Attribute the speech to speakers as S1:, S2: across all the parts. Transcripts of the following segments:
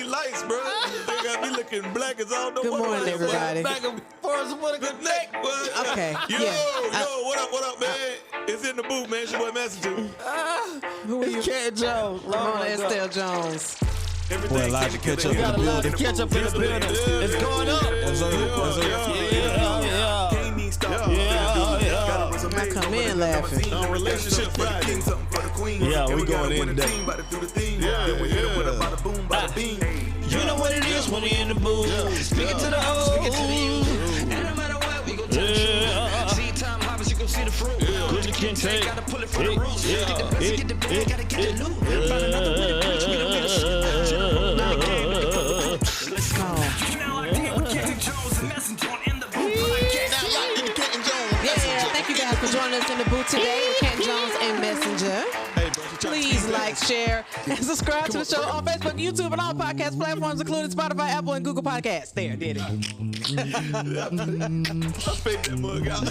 S1: lights, bro. They got me looking black as all the
S2: Good morning, everybody.
S3: Back and forth with a good neck.
S2: Okay.
S1: Yo, what up, man? It's in the booth, man. It's your boy Messenja.
S2: Who are you?
S3: CantonJones.
S2: Ramona Estelle Jones.
S1: Everything
S4: Elijah Ketchup.
S3: We got a lot of ketchup in the building. It's going up.
S2: I come in laughing.
S1: On Relationship Friday.
S4: Yeah, we going in today.
S3: You know what it is when we in the booth. Speak it to the old. And no matter what, we gon' touch it. See time harvest, you gon' see the fruit. Good to can take. Gotta pull it from the roots. Get the best, get the bag, gotta get the loot. Find another way to preach, we don't get a shoot. Let's go. Now I deal with CantonJones and Messenja in the booth.
S2: Yeah, thank you guys for joining us in the booth today with CantonJones and Messenja. Please like, share, and subscribe to the show on Facebook, YouTube, and all podcast platforms, including Spotify, Apple, and Google Podcasts. There, did it.
S1: I faked that mug out.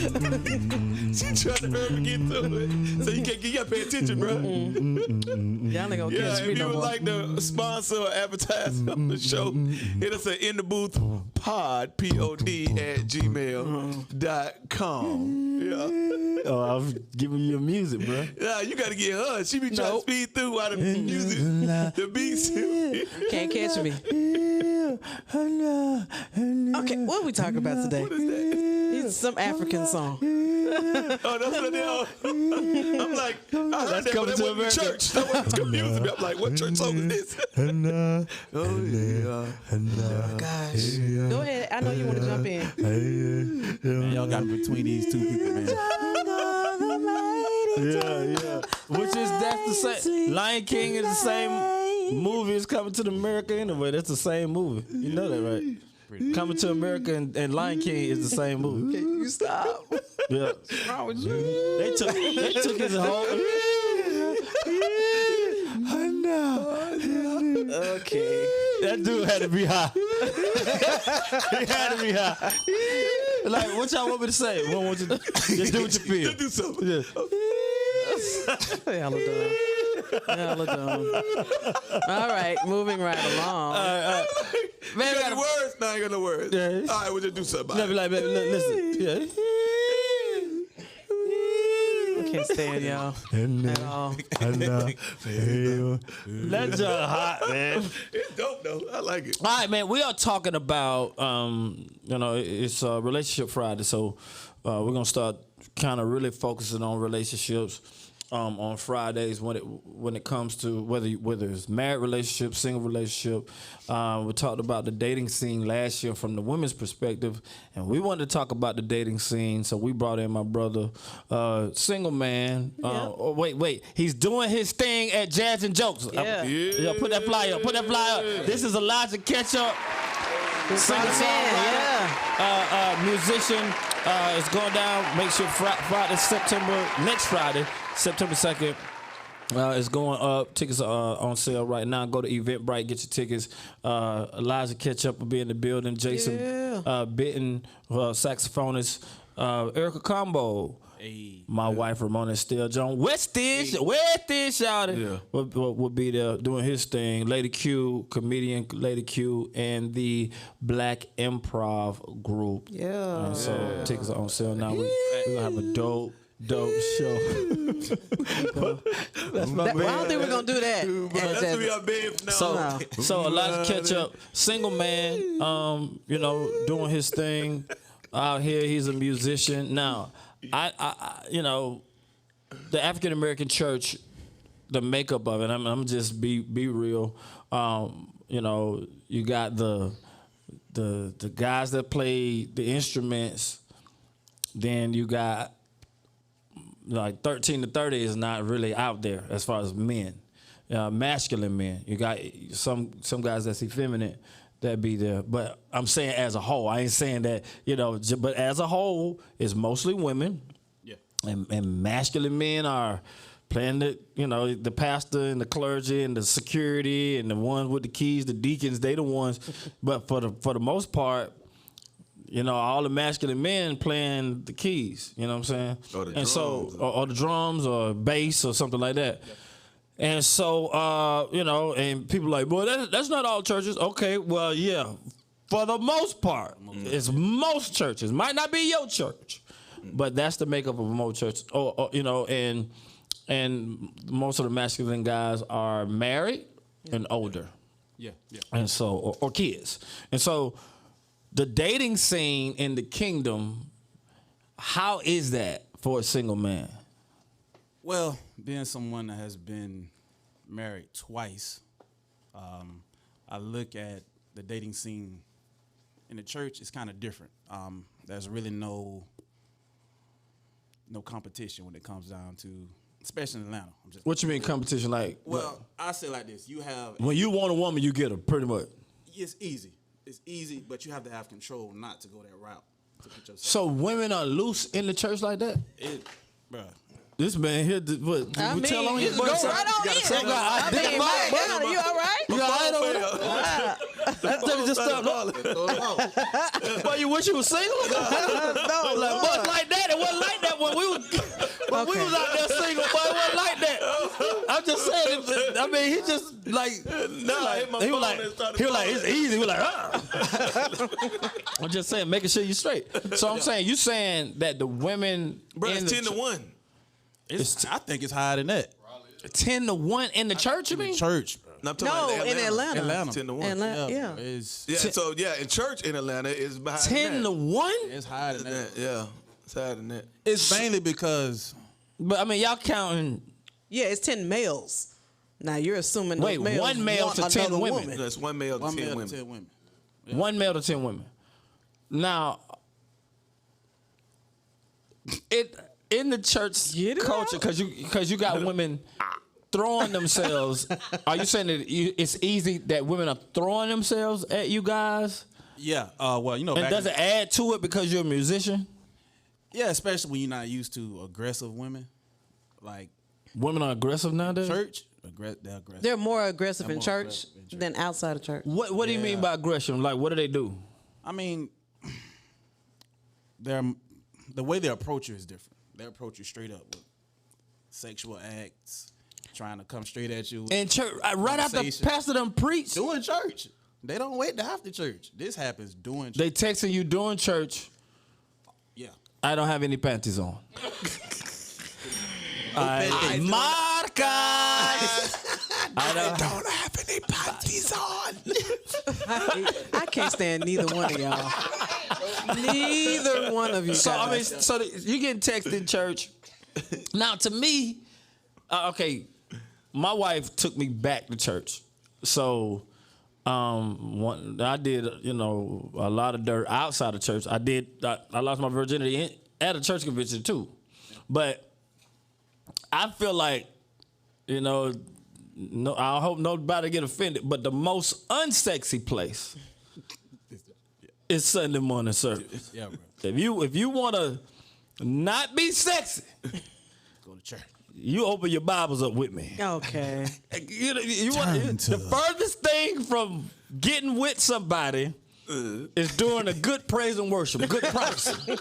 S1: She tried to hurry get through it. So you gotta pay attention, bro.
S2: Y'all ain't gonna catch me
S1: if
S2: no
S1: you would
S2: more.
S1: like to sponsor or advertise on the show, hit us at in the booth pod, P-O-D, at gmail.com. Yeah.
S4: Oh, I'm giving you music, bro.
S1: Yeah, you gotta get her. She be trying to speed through while the music, the beats.
S2: Can't catch me. Okay, what are we talking about today?
S1: What is that?
S2: It's some African song.
S1: Oh, that's what they are. I'm like, I heard that, but that wasn't church. That was confusing me. I'm like, what church song is this? Oh, yeah.
S2: Gosh. Go ahead. I know you want to jump in.
S4: Man, y'all got between these two people, man.
S3: Yeah. Which is, that's the same. Lion King is the same movie as Coming to America anyway. That's the same movie. You know that, right? Coming to America and Lion King is the same movie.
S2: Can you stop?
S3: Yeah.
S2: What's wrong with you?
S3: They took his whole.
S2: Okay.
S3: That dude had to be high. He had to be high. Like, what y'all want me to say? What want you to just do what you feel.
S1: Do something.
S3: Yeah.
S2: Hella dumb. Hella dumb. All right, moving right along.
S1: Man, you got the words? No, I ain't got no words.
S3: Yeah.
S1: All right, we'll just do something about
S3: Be like, baby, listen. Yeah.
S2: I can't stand y'all at all.
S3: That junk hot, man.
S1: It's dope, though. I like it.
S3: All right, man. We are talking about, it's Relationship Friday, so we're gonna start kind of really focusing on relationships on Fridays when it comes to whether it's married relationship, single relationship. We talked about the dating scene last year from the women's perspective, and we wanted to talk about the dating scene, so we brought in my brother, single man. Oh, wait, he's doing his thing at Jazz and Jokes.
S2: Yeah.
S3: Put that flyer up. This is Elijah Ketchup. Singer songwriter, musician. It's going down. Make sure next Friday, September 2nd. It's going up. Tickets are on sale right now. Go to Eventbrite, get your tickets. Elijah Ketchup will be in the building. Jason Bitten, saxophonist. Erica Combo.
S4: Hey,
S3: my wife Ramona Estelle Jones. Westish, shouted. Yeah. Will be there doing his thing. Lady Q, comedian Lady Q, and the Black Improv Group.
S2: Yeah.
S3: And so tickets are on sale now. We're gonna have a dope show. That's my
S2: I don't think we're gonna do that.
S1: That's what we are being from now on.
S3: So Elijah Ketchup, single man, doing his thing out here. He's a musician. Now, I the African American church, the makeup of it. I'm just be real. You got the guys that play the instruments. Then you got like 13 to 30 is not really out there as far as men, masculine men. You got some guys that's effeminate that be there. But I'm saying as a whole. I ain't saying that, but as a whole, it's mostly women. Yeah. And masculine men are playing the pastor and the clergy and the security and the ones with the keys, the deacons, they the ones. But for the most part, all the masculine men playing the keys, you know what I'm saying?
S1: Or the
S3: and
S1: drums.
S3: or the drums or bass or something like that. Yeah. And so, and people like, well, that's not all churches. Okay, well, yeah. For the most part, it's most churches. Might not be your church, but that's the makeup of most churches. And most of the masculine guys are married and older.
S4: Yeah.
S3: And so, or kids. And so, the dating scene in the kingdom, how is that for a single man?
S4: Well, being someone that has been married twice, I look at the dating scene in the church. It's kind of different. There's really no competition when it comes down to, especially in Atlanta.
S3: What you mean competition? Like,
S4: well, I say it like this: you have
S3: when you want a woman, you get her pretty much.
S4: It's easy. It's easy, but you have to have control not to go that route. To put yourself.
S3: So women are loose in the church like that?
S4: Bruh.
S3: This man here, what? Tell on his
S2: go right on in. You all right?
S3: You all right over there? That thing just stopped. Why you wish you was single?
S2: No,
S3: like, boys like that. It wasn't like that when we was out there single. Boy, it wasn't like that. I'm just saying. I mean, he just like he was like it's easy. He was like, I'm just saying, making sure you straight. So I'm saying, you saying that the women,
S1: bro, it's 10-1.
S4: I think it's higher than that.
S3: 10-1 in the church. You mean
S4: church?
S2: No, in Atlanta.
S4: 10-1.
S2: Yeah.
S1: In church in Atlanta is behind
S3: 10-1.
S4: It's higher than that.
S1: Yeah, it's higher than that.
S4: It's mainly because.
S3: But I mean, y'all counting.
S2: Yeah, it's 10 males. Now you're assuming.
S3: Wait,
S2: those males
S3: one male to 10 women.
S1: No, it's one male to 10 women.
S4: Yeah.
S3: One male to 10 women. Now, in the church culture, because you got women throwing themselves. Are you saying that it's easy that women are throwing themselves at you guys?
S4: Yeah. Well,
S3: and does it add to it because you're a musician?
S4: Yeah, especially when you're not used to aggressive women. Like
S3: women are aggressive nowadays.
S4: Church, they're aggressive.
S2: They're more aggressive in church than outside of church.
S3: What do you mean by aggression? Like, what do they do?
S4: I mean, the way they approach you is different. They approach you straight up with sexual acts, trying to come straight at you.
S3: In church, right after pastor them preach.
S4: Doing church. They don't wait to after church. This happens doing church.
S3: They texting you doing church.
S4: Yeah.
S3: I don't have any panties on. Marcas.
S1: I don't have any panties on.
S2: I can't stand neither one of y'all. Neither one of you.
S3: So
S2: guys.
S3: I mean, you getting texted in church. Now, to me, okay, my wife took me back to church. So, I did, a lot of dirt outside of church. I lost my virginity at a church convention too, but I feel like, no, I hope nobody get offended, but the most unsexy place is Sunday morning service.
S4: Yeah, bro.
S3: If you want to not be sexy,
S4: go to church.
S3: You open your Bibles up with me.
S2: Okay.
S3: You want the furthest thing from getting with somebody is doing a good praise and worship, good prophecy.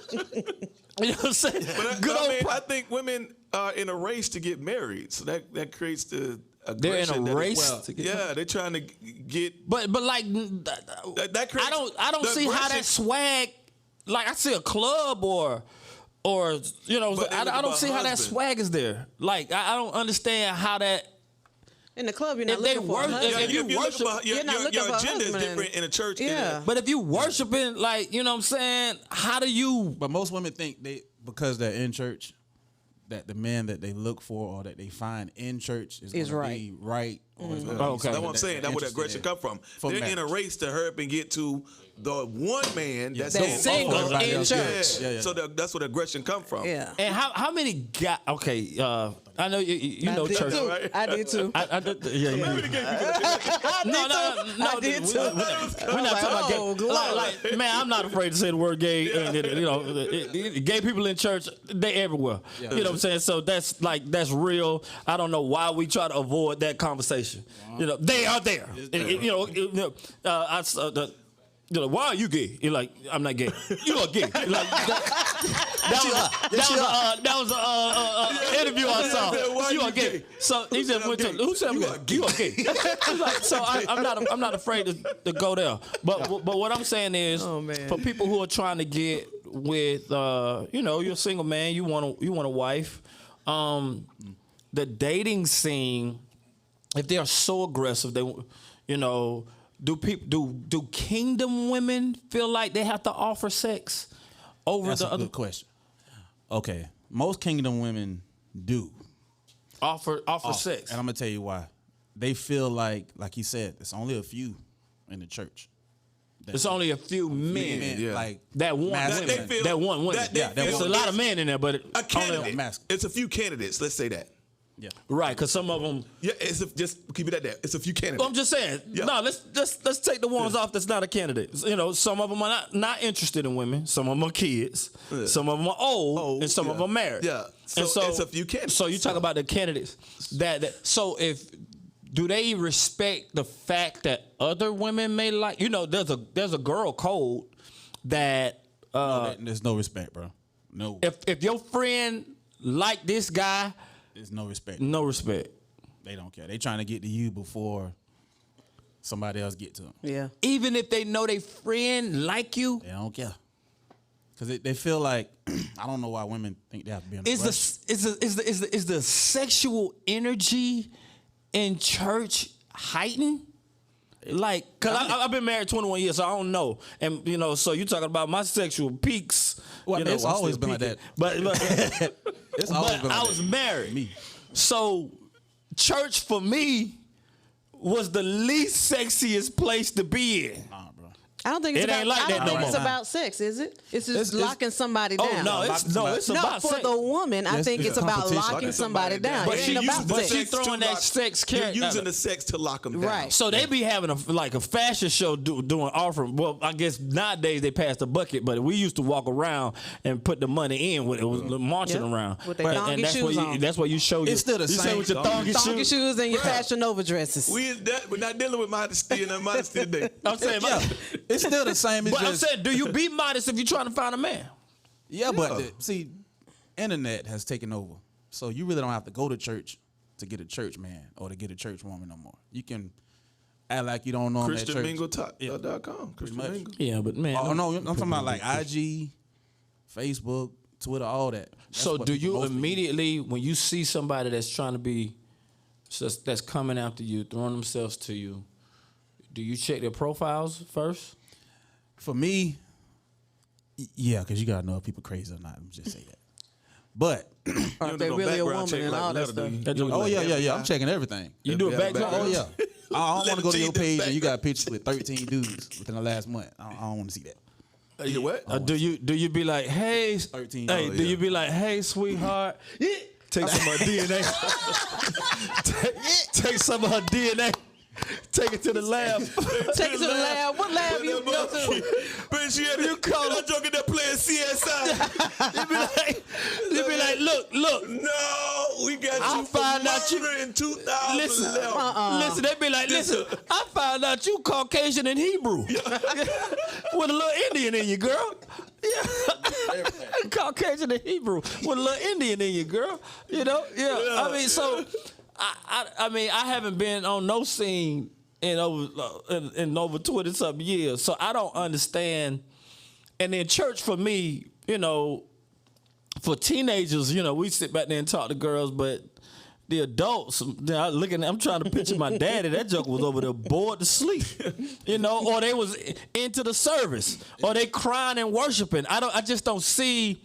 S3: You know what I'm saying?
S1: But I think women are in a race to get married, so that creates the aggression.
S3: They're in a race to get married.
S1: They're trying to get.
S3: But like
S1: that creates
S3: I don't see how that swag. Like I see a club or I don't see how that swag is there. Like I don't understand how that.
S2: In the club, you're not looking for a husband.
S1: Your agenda is different in a church.
S2: Yeah.
S3: But if you worshiping, like, you know what I'm saying, how do you...
S4: But most women think because they're in church, that the man that they look for or that they find in church is going to be right. Or
S3: okay.
S1: That's what I'm saying. That's where the aggression come from. They're in a race to hurry up and get to the one man that's
S2: single in church.
S1: Yeah. So that's where the aggression come from.
S2: Yeah.
S3: And how many guys... Okay, I know you know church.
S1: Right?
S2: I did too.
S3: I did, yeah. No.
S2: I did too.
S3: We're not talking about gay. Like, man, I'm not afraid to say the word gay. Gay people in church, they everywhere. Yeah. You know what I'm saying? So that's real. I don't know why we try to avoid that conversation. Wow. They are there.
S1: There.
S3: Why are you gay? You're like, I'm not gay. You are gay. Like, That was a interview I saw.
S1: Why
S3: You
S1: you
S3: are gay.
S1: gay?
S3: So he said, who said I'm gay? You are gay. He's like, so I'm not afraid to go there. But what I'm saying is, for people who are trying to get with, you're a single man, you want a wife. The dating scene, if they are so aggressive, do kingdom women feel like they have to offer sex over
S4: That's
S3: the
S4: a
S3: other?
S4: good question. Okay, most kingdom women do
S3: Offer sex.
S4: and I'm gonna tell you why. They feel like he said, it's only a few in the church.
S3: It's only a few men
S1: Yeah.
S4: like
S3: that want
S4: mass-
S3: women.
S1: they feel-
S3: that want women.
S1: that they
S3: Yeah,
S1: feel
S3: there's a lot of men in there, but
S1: A candidate.
S4: mask.
S1: It's a few candidates. Let's say that.
S4: Yeah.
S3: right? Because some of them.
S1: Yeah, just keep it at that. It's a few candidates.
S3: I'm just saying.
S1: Yeah.
S3: No, let's take the ones off that's not a candidate. Some of them are not interested in women. Some of them are kids.
S1: Yeah.
S3: Some of them are old, and some of them are married.
S1: Yeah. So it's a few candidates.
S3: So you talk about the candidates. So do they respect the fact that other women may like? There's a girl code that
S4: There's no respect, bro. No.
S3: if your friend like this guy,
S4: There's no respect.
S3: no respect.
S4: They don't care. They trying to get to you before somebody else get to them.
S2: Yeah.
S3: Even if they know they friend like you,
S4: They don't care. Because they feel like, I don't know why women think they have to be in a rush.
S3: is the sexual energy in church heightened? Like, cause I've been married 21 years, so I don't know. And so you talking about my sexual peaks.
S4: Well, it's
S3: I'm
S4: always
S3: still
S4: been like
S3: peaking. But
S4: It's always been like
S3: I
S4: that.
S3: was married.
S4: Me.
S3: So church for me was the least sexiest place to be in.
S4: Nah, bro.
S2: I don't think it's
S3: It
S2: about.
S3: ain't like
S2: I
S3: that
S2: don't
S3: no
S2: think it's
S3: more.
S2: about sex, is it? It's just
S4: It's-
S2: locking somebody
S3: Oh
S2: down.
S3: no, it's
S2: No,
S3: about
S2: for
S3: sex.
S2: the woman, I
S4: Yes,
S2: think
S4: it's
S2: it's
S4: a
S2: about
S4: competition.
S2: locking somebody down.
S3: But
S2: It
S3: she
S2: ain't about
S3: used- but
S2: sex.
S3: she throwing that sex
S1: You're
S3: carrot.
S1: using the sex to lock them down.
S2: Right.
S3: So they be having a fashion show doing offering. Well, I guess nowadays they passed the bucket, but we used to walk around and put the money in with it was marching
S2: Yeah.
S3: around.
S2: With their thongy
S3: that's where
S2: shoes
S3: you,
S2: on.
S3: that's where you show
S4: It's still the
S3: you say
S4: same
S3: with your
S1: thongy
S3: thongy
S2: Thongy shoes and your Fashion Nova dresses.
S1: We're not dealing with modesty and immodesty today.
S3: I'm saying,
S4: Yeah. It's still the same. It's
S3: but I'm
S4: just,
S3: saying, do you be modest if you're trying to find a man?
S4: yeah, but see, internet has taken over. So you really don't have to go to church to get a church man or to get a church woman no more. You can act like you don't know him at church.
S1: ChristianMingle.com. Christian
S4: much.
S1: Mingle.
S3: Yeah, but man.
S4: Oh no, I'm talking about like IG, Facebook, Twitter, all that. That's
S3: So
S4: what
S3: do
S4: people
S3: you
S4: mostly
S3: immediately, when you see somebody that's trying to be, that's coming after you, throwing themselves to you, do you check their profiles first?
S4: For me, yeah, because you gotta know if people crazy or not. I'm just say that. But
S2: Or if they're really a woman and all that stuff.
S4: oh yeah, I'm checking everything.
S3: You do a background?
S4: Oh yeah. I don't want to go to your
S1: Let
S4: page
S1: them
S4: and you got pictures with 13 dudes within the last month. I don't want to see that.
S1: You what?
S3: Do you be like, hey,
S4: 13.
S3: hey,
S4: Oh,
S3: do
S1: yeah.
S3: you be like, hey, sweetheart, take some of her DNA, take some of her DNA, take it to the lab.
S2: Take it to the lab. What lab you go to?
S1: But she had you call that joke in there playing CSI.
S3: You be like, look,
S1: No, we got
S3: I
S1: you for
S3: found out you-
S1: murder in 2011.
S3: listen, they be like, listen, I found out you Caucasian and Hebrew. With a little Indian in you, girl. Yeah. Caucasian and Hebrew with a little Indian in you, girl. Yeah. I mean, so I mean, I haven't been on no scene in over 20 something years, so I don't understand. And then church for me, for teenagers, we sit back there and talk to girls, but the adults, I'm trying to picture my daddy. That joke was over there bored to sleep, or they was into the service, or they crying and worshiping. I just don't see.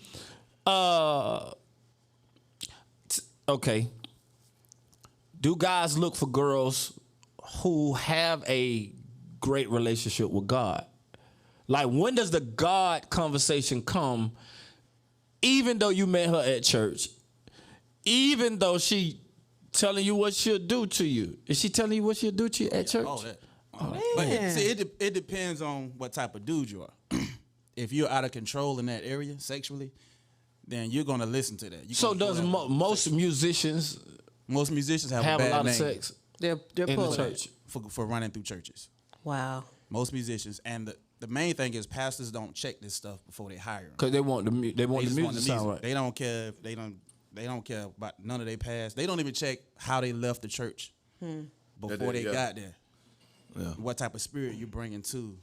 S3: Okay. Do guys look for girls who have a great relationship with God? Like, when does the God conversation come? Even though you met her at church, even though she telling you what she'll do to you, is she telling you what she'll do to you at church?
S4: All that. But see, it depends on what type of dude you are. If you're out of control in that area sexually, then you're gonna listen to that.
S3: So does most musicians
S4: most musicians have
S3: have
S4: a
S3: a
S4: bad
S3: lot
S4: name
S3: of sex
S2: They're
S3: in the
S2: pulling.
S3: church?
S4: for running through churches.
S2: Wow.
S4: Most musicians, and the main thing is pastors don't check this stuff before they hire them.
S3: Because they want the
S4: They just
S3: music
S4: want
S3: to sound right.
S4: They don't care if they don't care about none of their past. They don't even check how they left the church before they got there.
S1: Yeah.
S4: What type of spirit you bringing to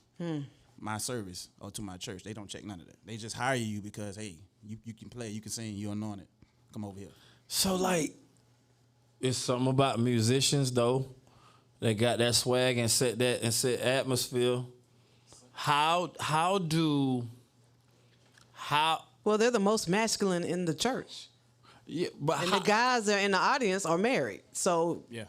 S4: my service or to my church. They don't check none of that. They just hire you because, hey, you can play, you can sing, you're anointed. Come over here.
S3: So, like, it's something about musicians, though. They got that swag and set atmosphere. How
S2: Well, they're the most masculine in the church.
S3: yeah, but
S2: And
S3: how,
S2: the guys that are in the audience are married. So
S4: Yeah,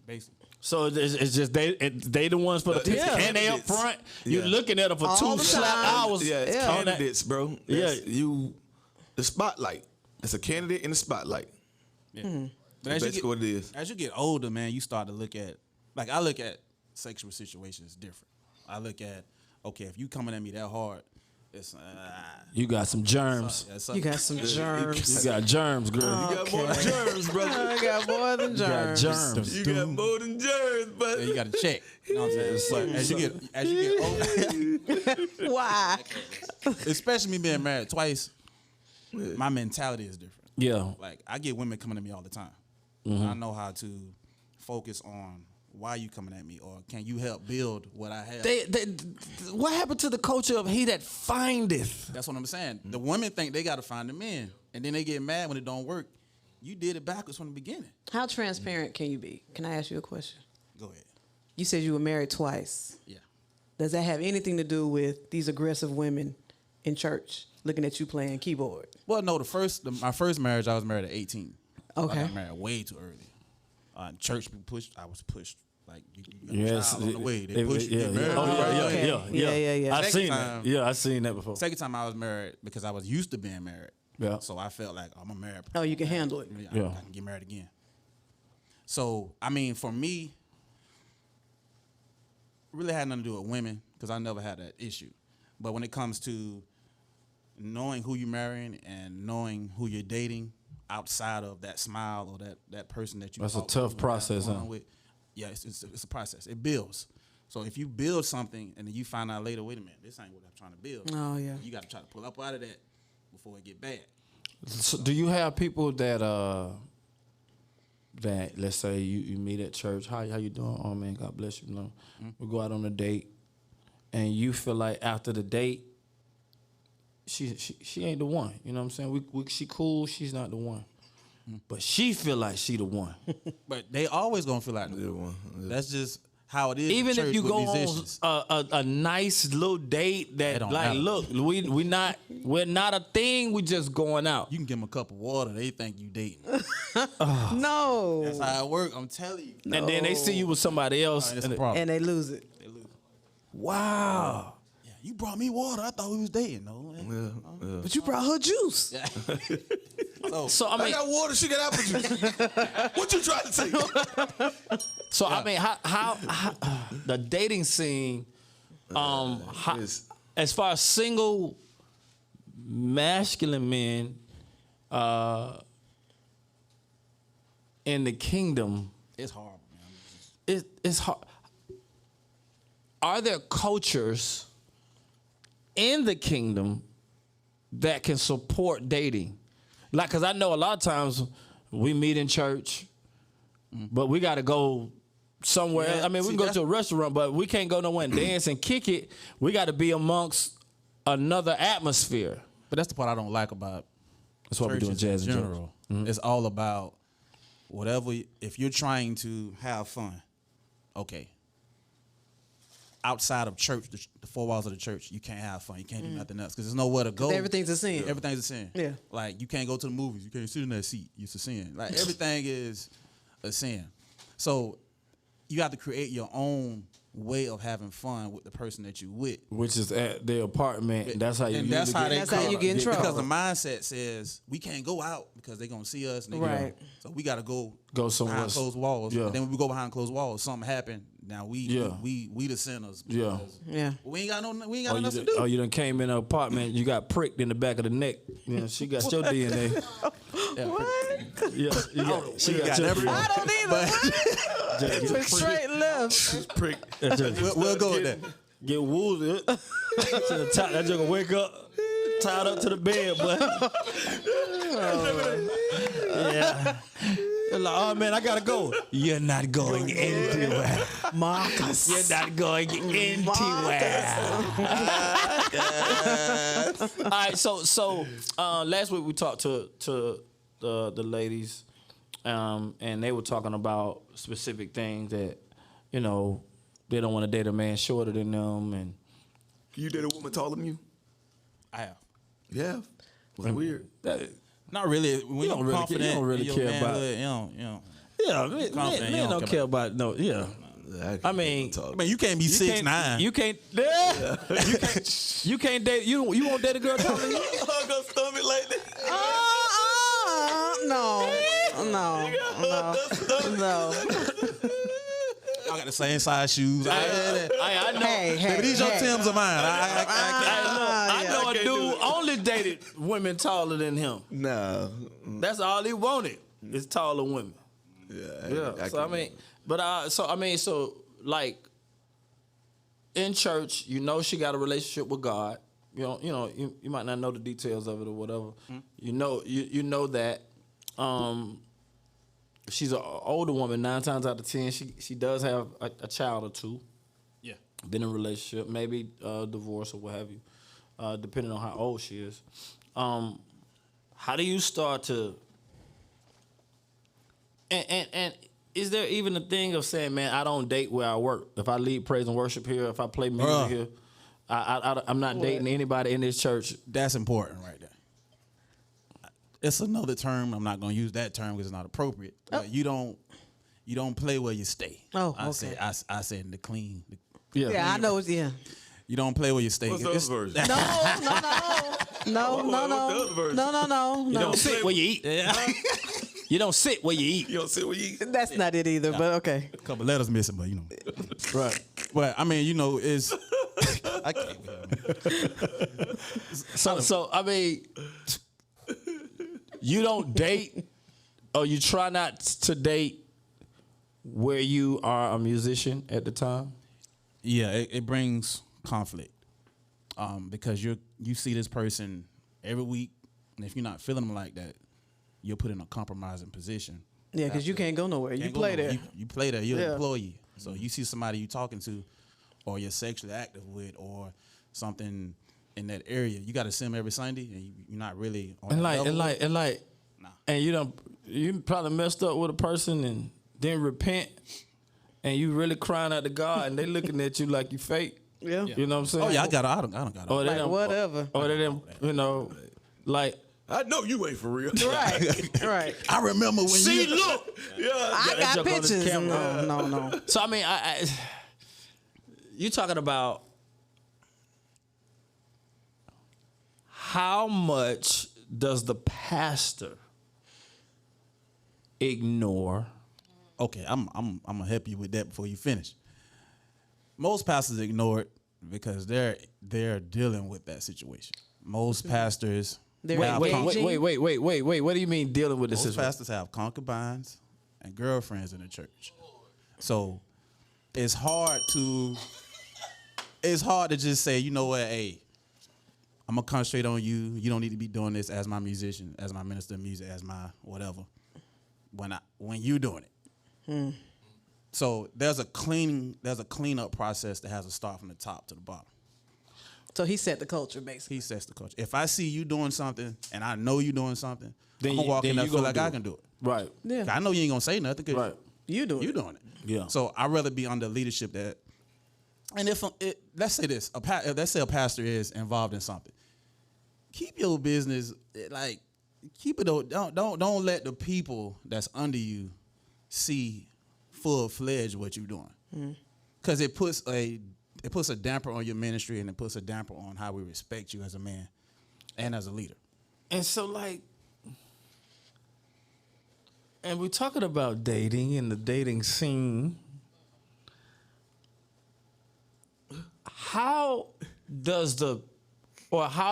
S4: basically.
S3: so it's just they the ones for the picture,
S2: Yeah.
S3: and they up front. You're
S1: Yeah.
S3: looking at them for
S2: All
S3: 2
S2: the
S3: slap
S2: time.
S3: hours.
S1: Yeah, it's
S2: Yeah.
S1: candidates, bro.
S3: Yeah.
S1: The spotlight. It's a candidate in the spotlight.
S4: Yeah.
S2: Mm-hmm.
S4: But
S1: That's basically what it is.
S4: As you get older, man, you start to look at, like, I look at sexual situations different. I look at, okay, if you coming at me that hard, it's
S3: You got some germs.
S2: you got some germs.
S3: You got germs, girl.
S1: You got more than germs, brother.
S2: I got more than
S3: You got
S2: germs.
S3: germs.
S1: You got more than germs, but
S4: you got to check. You know what I'm saying? But as you get older,
S2: Why?
S4: especially me being married twice, my mentality is different.
S3: Yeah.
S4: Like, I get women coming at me all the time.
S3: Mm-hmm.
S4: I know how to focus on why you coming at me, or can you help build what I have.
S3: What happened to the culture of he that findeth?
S4: That's what I'm saying. The women think they got to find the men, and then they get mad when it don't work. You did it backwards from the beginning.
S2: How transparent can you be? Can I ask you a question?
S4: Go ahead.
S2: You said you were married twice.
S4: Yeah.
S2: Does that have anything to do with these aggressive women in church looking at you playing keyboard?
S4: Well, no. My first marriage, I was married at 18.
S2: Okay.
S4: I got married way too early. Church I was pushed. Like, you got a
S3: Yes.
S4: child on the way. They push you.
S3: Yeah,
S4: get married.
S3: yeah. Oh,
S2: Okay. Yeah.
S3: I
S4: Second
S3: seen
S4: time-
S3: that. Yeah, I seen that before.
S4: Second time I was married because I was used to being married.
S3: Yeah.
S4: So I felt like I'm a married person.
S2: Oh, you can handle it.
S3: Yeah.
S4: I can get married again. So, I mean, for me, really had nothing to do with women because I never had that issue. But when it comes to knowing who you're marrying and knowing who you're dating outside of that smile or that person that you
S3: That's a
S4: talk
S3: tough
S4: to,
S3: process,
S4: going
S3: huh?
S4: on with, yeah, it's a process. It builds. So if you build something and then you find out later, wait a minute, this ain't what I'm trying to build.
S2: Oh, yeah.
S4: You got to try to pull up out of that before it get bad.
S3: So do you have people that let's say you meet at church? How you doing? Oh man, God bless you. No, we go out on a date, and you feel like after the date, she ain't the one. You know what I'm saying? She cool. She's not the one, but she feel like she the one.
S4: But they always gonna feel like the one. That's just how it is. in
S3: Even
S4: church
S3: if you
S4: with
S3: go
S4: musicians.
S3: on a nice little date that
S4: don't
S3: like,
S4: matter.
S3: look, we're not a thing. We just going out.
S4: You can give them a cup of water. They think you dating.
S2: No.
S4: That's how it work. I'm telling you.
S3: And then they see you with somebody else.
S4: It's a
S3: and
S4: problem.
S2: And they lose it.
S4: They lose.
S3: wow.
S4: Yeah, you brought me water. I thought we was dating. No.
S1: yeah.
S2: But you brought her juice.
S3: So I
S1: I
S3: mean,
S1: got water. She got apple juice. What you trying to say?
S3: so I mean, how the dating scene,
S1: It's-
S3: as far as single masculine men, in the kingdom,
S4: It's horrible, man.
S3: it's hard. Are there cultures in the kingdom that can support dating? Like, cause I know a lot of times we meet in church, but we got to go somewhere.
S4: Yeah,
S3: I mean, we
S4: see,
S3: can go
S4: that's-
S3: to a restaurant, but we can't go nowhere and dance and kick it. We got to be amongst another atmosphere.
S4: But that's the part I don't like about
S3: That's why we're doing
S4: churches
S3: jazz
S4: in
S3: and
S4: general.
S3: jazz.
S4: It's all about whatever. If you're trying to have fun, okay. Outside of church, the four walls of the church, you can't have fun. You can't do nothing else because there's nowhere to go.
S2: Everything's a sin.
S4: Everything's a sin.
S2: Yeah.
S4: Like, you can't go to the movies. You can't sit in that seat. It's a sin. Like, everything is a sin. So you have to create your own way of having fun with the person that you with.
S3: Which is at their apartment. That's how you.
S4: And that's how
S2: That's how you get in trouble.
S4: Because the mindset says we can't go out because they're gonna see us. And they
S2: Right.
S4: So we gotta go
S3: somewhere
S4: behind closed walls.
S3: Yeah.
S4: And then when we go behind closed walls, something happened. Now we the sinners.
S3: Yeah.
S4: because
S2: Yeah.
S4: We ain't got nothing
S3: Oh,
S4: else to do.
S3: you done came in an apartment. You got pricked in the back of the neck. Yeah, she got your DNA. Yeah, she got your
S4: everything.
S2: I don't either. Took straight left.
S1: prick.
S4: We'll go with that.
S3: get woozed to the top. That joke wake up, tied up to the bed, but yeah. They're like, oh man, I gotta go. You're not going anywhere,
S2: Marcus.
S3: You're not going anywhere. All right, so last week we talked to the ladies, and they were talking about specific things that, you know, they don't want to date a man shorter than them, and
S1: You date a woman taller than you?
S4: I have.
S1: Yeah. Was it weird?
S4: Not really. When
S3: You don't
S4: you're
S3: really
S4: confident,
S3: care- you don't really
S4: in your
S3: care about-
S4: manhood, you know.
S3: yeah,
S4: Confident,
S3: men don't care about no, yeah. I mean,
S4: I mean, you can't be 6'9".
S3: You can't. Yeah. You can't date. You won't date a girl taller than you.
S1: I'm gonna stomach like that.
S2: No.
S4: I got the same size shoes.
S3: I know.
S2: Hey,
S4: Baby, these your Timbs of mine.
S3: I know a dude only dated women taller than him.
S1: No.
S3: That's all he wanted is taller women.
S1: Yeah.
S3: So I mean, but so like in church, you know, she got a relationship with God. You might not know the details of it or whatever. You know that. She's an older woman. 9 times out of 10, she does have a child or two.
S4: Yeah.
S3: Been in a relationship, maybe divorce or what have you, depending on how old she is. How do you start to? And is there even a thing of saying, man, I don't date where I work? If I lead praise and worship here, if I play music here, I'm not dating anybody in this church.
S4: That's important right there. It's another term. I'm not going to use that term because it's not appropriate. But you don't play where you stay.
S2: Oh,
S4: I
S2: okay.
S4: I said in the clean.
S2: Yeah, I know. Yeah.
S4: You don't play where you stay.
S1: What's the other version?
S2: No.
S3: You don't sit where you eat. You don't sit where you eat.
S1: You don't sit where you eat?
S2: That's not it either. But okay.
S4: A couple letters missing, but you know.
S3: Right.
S4: But I mean, you know, it's. I can't.
S3: So I mean, you don't date, or you try not to date where you are a musician at the time.
S4: Yeah, it brings conflict, because you see this person every week, and if you're not feeling them like that, you're put in a compromising position.
S2: Yeah, because you can't go nowhere. You play there.
S4: You play there. You're an
S2: Yeah.
S4: employee. So you see somebody you talking to, or you're sexually active with, or something in that area. You got to see them every Sunday, and you're not really on that level.
S3: And you probably messed up with a person and then repent, and you really crying out to God, and they looking at you like you fake.
S2: Yeah.
S3: You know what I'm saying?
S4: Oh yeah, I don't got it.
S3: Or they
S2: Like
S3: done-
S2: whatever.
S3: Or they done, like.
S1: I know you ain't for real.
S2: Right.
S4: I remember when
S1: See,
S4: you
S1: look. Yeah.
S2: I
S3: that
S2: got
S3: joke on this
S2: pictures.
S3: camera.
S2: No.
S3: So I mean, you talking about how much does the pastor ignore?
S4: Okay, I'm gonna help you with that before you finish. Most pastors ignore it because they're dealing with that situation. Most pastors
S2: They're
S4: have
S3: Wait. What do you mean dealing with this?
S4: most pastors have concubines and girlfriends in the church. So it's hard to just say, you know what, hey, I'm gonna concentrate on you. You don't need to be doing this as my musician, as my minister of music, as my whatever. When you doing it. So there's a cleanup process that has to start from the top to the bottom.
S2: So he set the culture, basically.
S4: He sets the culture. If I see you doing something and I know you doing something,
S3: Then
S4: I'm gonna walk in there
S3: you
S4: feel
S3: gonna
S4: like
S3: do
S4: I
S3: it.
S4: can do it.
S3: Right.
S2: Yeah.
S4: I know you ain't gonna say nothing because
S3: Right.
S2: You do it.
S4: you doing it.
S3: Yeah.
S4: So I'd rather be under leadership that. And let's say this, let's say a pastor is involved in something. Keep your business like keep it. Don't let the people that's under you see full-fledged what you're doing, because it puts a damper on your ministry, and it puts a damper on how we respect you as a man and as a leader.
S3: And so, like, and we're talking about dating and the dating scene. How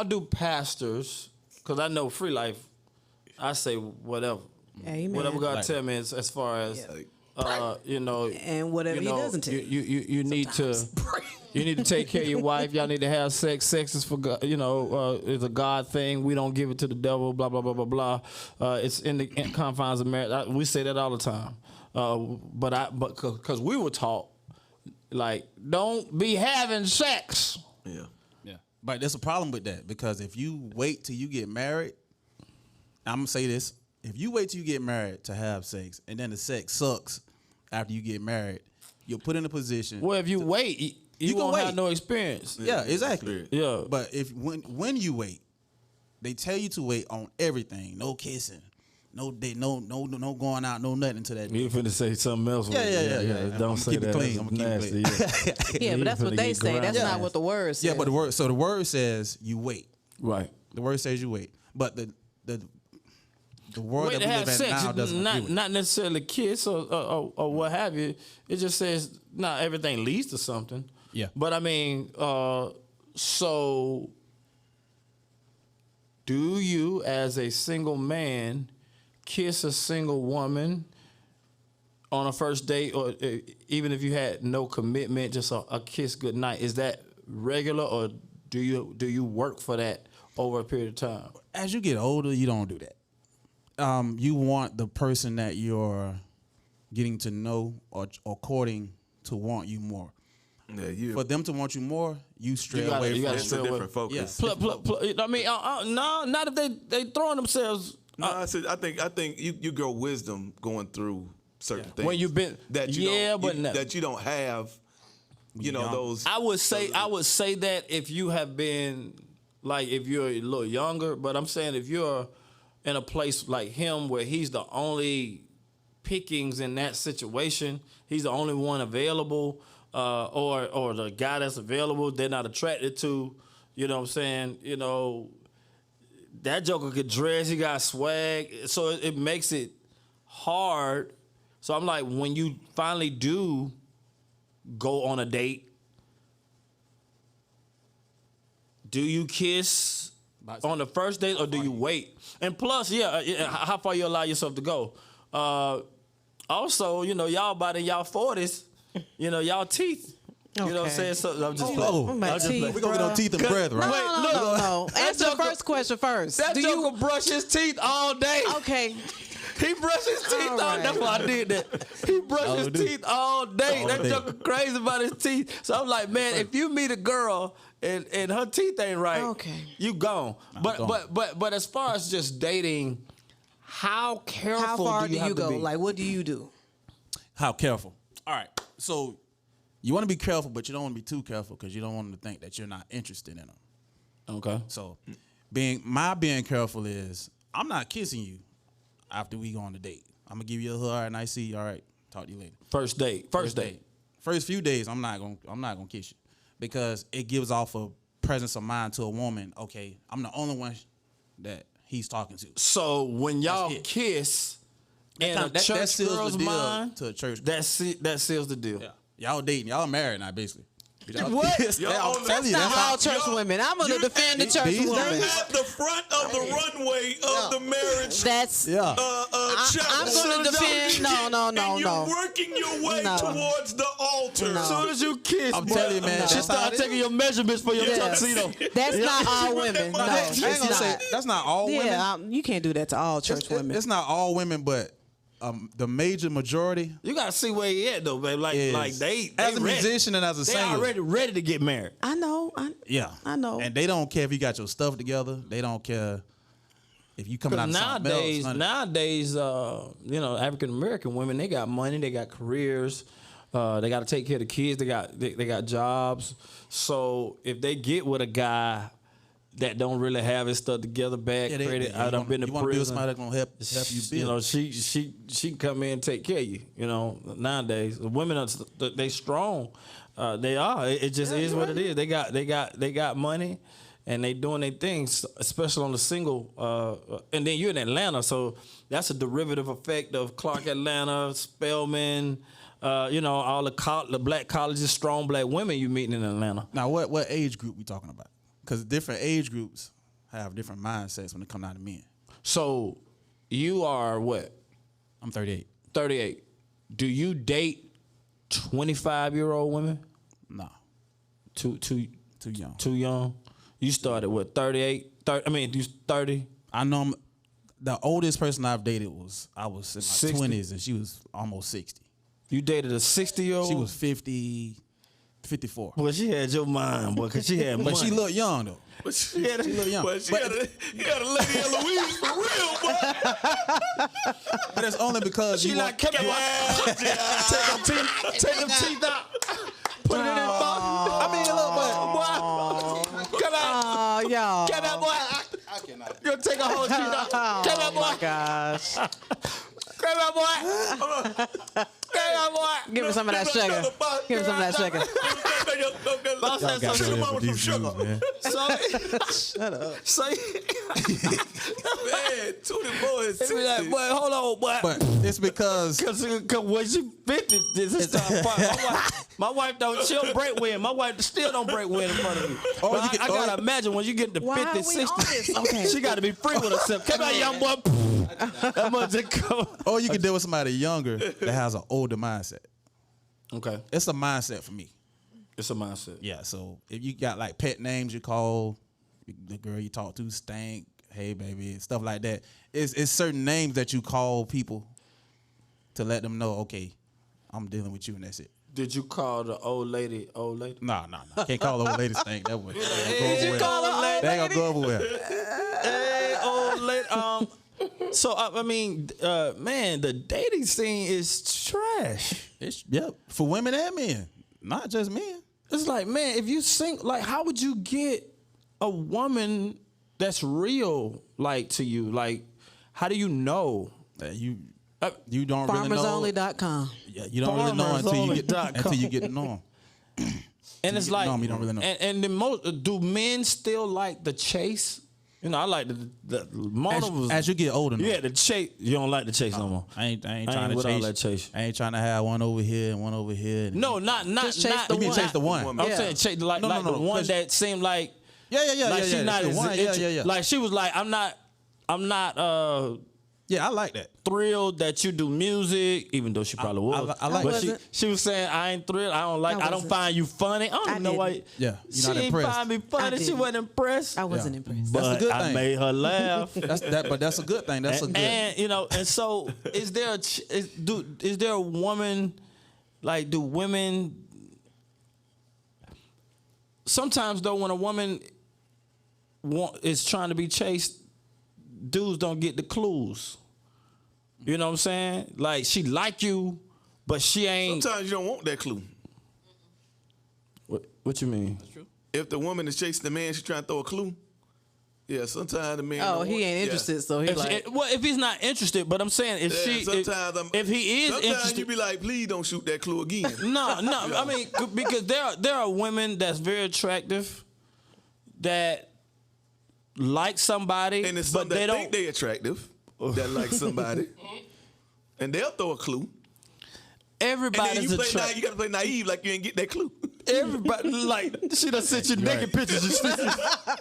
S3: do pastors, because I know free life, I say whatever.
S2: Amen.
S3: Whatever God
S4: Like-
S3: tell me as far as,
S2: Yeah. And whatever he doesn't tell you.
S3: you need to, You need to take care of your wife. Y'all need to have sex. Sex is for God, is a God thing. We don't give it to the devil. Blah blah blah blah blah. It's in the confines of marriage. We say that all the time. But because we were taught, like, don't be having sex.
S1: Yeah.
S4: Yeah. But there's a problem with that because if you wait till you get married, I'm gonna say this: if you wait till you get married to have sex, and then the sex sucks after you get married, you're put in a position.
S3: Well, if you wait, you won't have no experience.
S4: Yeah, exactly.
S3: Yeah.
S4: But if when you wait, they tell you to wait on everything. No kissing, no date, no going out, no nothing to that.
S3: You finna say something else.
S4: Yeah.
S3: Don't say
S4: keep
S3: that.
S4: it clean. I'm gonna keep it clean.
S2: Yeah, but that's what they say. That's not what the word says.
S4: Yeah, but the word says you wait.
S3: Right.
S4: The word says you wait. But the world
S3: Wait
S4: that
S3: to
S4: we
S3: have
S4: live in
S3: sex,
S4: now doesn't agree with it.
S3: not necessarily kiss or what have you. It just says not everything leads to something.
S4: Yeah.
S3: But I mean, so do you, as a single man, kiss a single woman on a first date, or even if you had no commitment, just a kiss goodnight? Is that regular, or do you work for that over a period of time?
S4: As you get older, you don't do that. You want the person that you're getting to know or courting to want you more.
S1: Yeah,
S4: For them to want you more, you stray
S3: gotta-
S4: away
S3: you
S4: from
S3: gotta
S1: it's
S3: stray
S1: a
S3: away.
S1: different focus.
S3: I mean, no, not if they throwing themselves.
S1: No, I think you grow wisdom going through certain things
S3: When you've been-
S1: that you
S3: yeah,
S1: don't,
S3: but
S1: you,
S3: no.
S1: that you don't have. You know
S4: young.
S1: those.
S3: I would say that if you have been, like, if you're a little younger, but I'm saying if you're in a place like him where he's the only pickings in that situation, he's the only one available, or the guy that's available they're not attracted to, you know what I'm saying? You know, that joker could dress, he got swag, so it makes it hard. So I'm like, when you finally do go on a date, do you kiss on the first date or do you wait? And plus, how far you allow yourself to go? Also, y'all about in y'all 40s, y'all teeth. You know what I'm saying? So I'm just playing.
S2: My
S3: I'm just
S2: teeth,
S3: playing.
S4: We're going to get on teeth and breath, right?
S2: No. Answer the
S3: joker-
S2: first question first.
S3: That
S2: Do you?
S3: joker brush his teeth all day.
S2: Okay.
S3: He brushed his teeth
S2: All
S3: all
S2: right.
S3: That's why I did that. He brushed his teeth all day.
S4: All
S3: That
S4: day.
S3: joker crazy about his teeth. So I'm like, man, if you meet a girl and her teeth ain't right,
S2: Okay.
S3: you gone.
S4: gone.
S3: But as far as just dating, how careful
S2: How far
S3: do you have to
S2: go?
S3: be?
S2: Like, what do you do?
S4: How careful? All right. So you want to be careful, but you don't want to be too careful because you don't want them to think that you're not interested in them.
S3: Okay.
S4: So being careful is I'm not kissing you after we go on a date. I'm gonna give you a hug. All right, nice to see you. All right, talk to you later.
S3: First date.
S4: First few days, I'm not gonna kiss you because it gives off a presence of mind to a woman. Okay, I'm the only one that he's talking to.
S3: So when y'all
S4: That's it.
S3: kiss in a
S4: That
S3: church
S4: seals the
S3: girl's
S4: deal
S3: mind,
S4: to a church.
S3: that seals the deal.
S4: Yeah, y'all dating, y'all married now, basically. Y'all
S3: What?
S4: kiss.
S1: Y'all
S4: Yeah,
S1: on
S4: I'm
S1: the-
S4: telling you,
S2: Not
S4: that's
S2: all
S4: how.
S2: church women. I'm gonna defend the church
S4: these
S2: woman.
S4: days-
S1: At the front of the runway of the marriage.
S2: That's.
S4: Yeah.
S1: chapel.
S2: I'm gonna defend. No.
S1: And you're working your way
S2: No.
S1: towards the altar.
S2: No.
S3: As soon as you kiss,
S4: I'm telling you, man,
S3: she
S4: that's
S3: start
S4: how it
S3: taking your measurements for your
S2: Yes.
S3: tuxedo.
S2: That's not all women. No,
S1: I ain't
S4: I ain't
S2: it's
S4: gonna say
S2: not.
S4: that's not all women.
S2: Yeah, you can't do that to all church women.
S4: It's not all women, but the major majority.
S3: You gotta see where he at though, baby. Like
S4: Is,
S3: they
S4: as a
S3: ready.
S4: musician and as a
S3: They
S4: singer,
S3: already ready to get married.
S2: I know.
S4: yeah,
S2: I know.
S4: and they don't care if you got your stuff together. They don't care if you coming out of something else.
S3: Nowadays, African American women, they got money, they got careers, they got to take care of the kids, they got jobs. So if they get with a guy that don't really have his stuff together, bad credit, I done been to
S4: you want to be with
S3: prison.
S4: somebody that's gonna help you build.
S3: You know, she can come in and take care of you. You know, nowadays the women are they strong. They are. It just is what it is. They got money, and they doing their things, especially on the single. And then you're in Atlanta, so that's a derivative effect of Clark Atlanta, Spelman. All the black colleges, strong black women you meeting in Atlanta.
S4: Now, what age group we talking about? Because different age groups have different mindsets when it comes down to men.
S3: So you are what?
S4: I'm 38.
S3: 38. Do you date 25-year-old women?
S4: No.
S3: Too
S4: young.
S3: Too young. You started what 38? 30, I mean, you 30.
S4: I know the oldest person I've dated I was in my
S3: 60?
S4: 20s, and she was almost 60.
S3: You dated a 60-year-old?
S4: She was 50, 54.
S3: Well, she had your mind, boy, because she had money.
S4: But she looked young, though.
S1: But she
S4: look young.
S1: But you got a Lady Eloise for real, boy.
S4: But it's only because
S3: She like, come on, take them teeth out. Put it in the box.
S4: I mean, look, but
S3: Come out.
S2: Oh, y'all.
S3: Come out, boy.
S4: I cannot.
S3: You'll take a whole teeth out. Come out, boy.
S2: Gosh.
S3: Come out, boy. Come out, boy.
S2: Give me some of that sugar. Give me some of that sugar.
S3: Boss had some
S1: Sugar
S3: sugar.
S1: mama some sugar.
S4: Man.
S3: Shut up. So,
S1: Man, Tootie boy is
S3: be like,
S1: 60.
S3: boy, hold on, boy.
S4: But it's because
S3: Cause when she 50, this is time. My wife don't. She don't break wind. My wife still don't break wind in front of me.
S4: Or
S3: But
S4: you
S3: I
S4: can-
S3: gotta imagine when you get to
S2: Why
S3: 50,
S2: are we on
S3: 60,
S2: this? Okay.
S3: she got to be free with herself. Come on, young boy. That much just go.
S4: or you can deal with somebody younger that has an older mindset.
S3: Okay,
S4: It's a mindset for me.
S3: it's a mindset.
S4: Yeah, so if you got like pet names you call the girl you talk to, Stank, hey baby, stuff like that. It's certain names that you call people to let them know, okay, I'm dealing with you and that's it.
S3: Did you call the old lady? Old lady?
S4: Nah. Can't call the old lady Stank. That way.
S3: Did you call her old
S4: They ain't
S3: lady?
S4: gonna go over well.
S3: Hey, old lady. So I mean, man, the dating scene is trash.
S4: Yep, for women and men, not just men.
S3: It's like, man, if you sing, like, how would you get a woman that's real, like, to you? Like, how do you know?
S4: You don't really know.
S2: FarmersOnly.com.
S4: Yeah, you don't really know until you
S3: FarmersOnly.com.
S4: get to know 'em.
S3: And it's
S4: you
S3: like,
S4: know 'em, you don't really know.
S3: And the most, do men still like the chase? You know, I like the Mona was.
S4: As you get older, no.
S3: Yeah, the chase. You don't like the chase no more.
S4: I ain't trying to
S3: with all
S4: chase.
S3: that chase.
S4: I ain't trying to have one over here and one over here.
S3: No, not
S2: Just chase
S3: not.
S2: the
S4: You mean
S2: one.
S4: chase the one?
S3: I'm
S2: Yeah.
S3: saying chase like
S4: No,
S3: the
S4: no,
S3: one
S4: 'cause-
S3: that seemed like.
S4: Yeah.
S3: Like she not
S4: the
S3: as
S4: one. Yeah.
S3: Like she was like, I'm not
S4: Yeah, I like that.
S3: thrilled that you do music, even though she probably was.
S4: I like
S3: but
S2: it.
S3: she was saying, I ain't thrilled. I don't
S2: wasn't.
S3: find you funny. I don't
S2: I
S3: even know why.
S2: didn't.
S4: Yeah,
S3: she
S4: you're not
S3: ain't
S4: impressed.
S3: find me funny. She
S2: didn't.
S3: wasn't impressed.
S2: I wasn't impressed.
S3: But
S4: That's a good
S3: I
S4: thing.
S3: made her laugh.
S4: But that's a good thing. That's a good.
S3: And you know, and so is there is there a woman, like, do women sometimes though when a woman is trying to be chased, dudes don't get the clues. You know what I'm saying? Like, she like you, but she ain't.
S1: Sometimes you don't want that clue.
S3: What you mean?
S1: If the woman is chasing the man, she's trying to throw a clue. Yeah, sometimes the man.
S2: Oh,
S1: don't
S2: he
S1: want-
S2: ain't
S1: yeah.
S2: interested, so he like.
S3: If he's not interested, but I'm saying if
S1: Yeah,
S3: she,
S1: sometimes
S3: if he is
S1: sometimes
S3: interested,
S1: you be like, please don't shoot that clue again.
S3: No, I mean, because there are women that's very attractive that like somebody,
S1: And it's
S3: but
S1: some
S3: they
S1: that
S3: don't.
S1: think they attractive, that like somebody, and they'll throw a clue. And then
S3: Everybody's
S1: you
S3: attractive.
S1: you gotta play naive like you ain't get that clue.
S3: Everybody like she done sent you naked pictures. I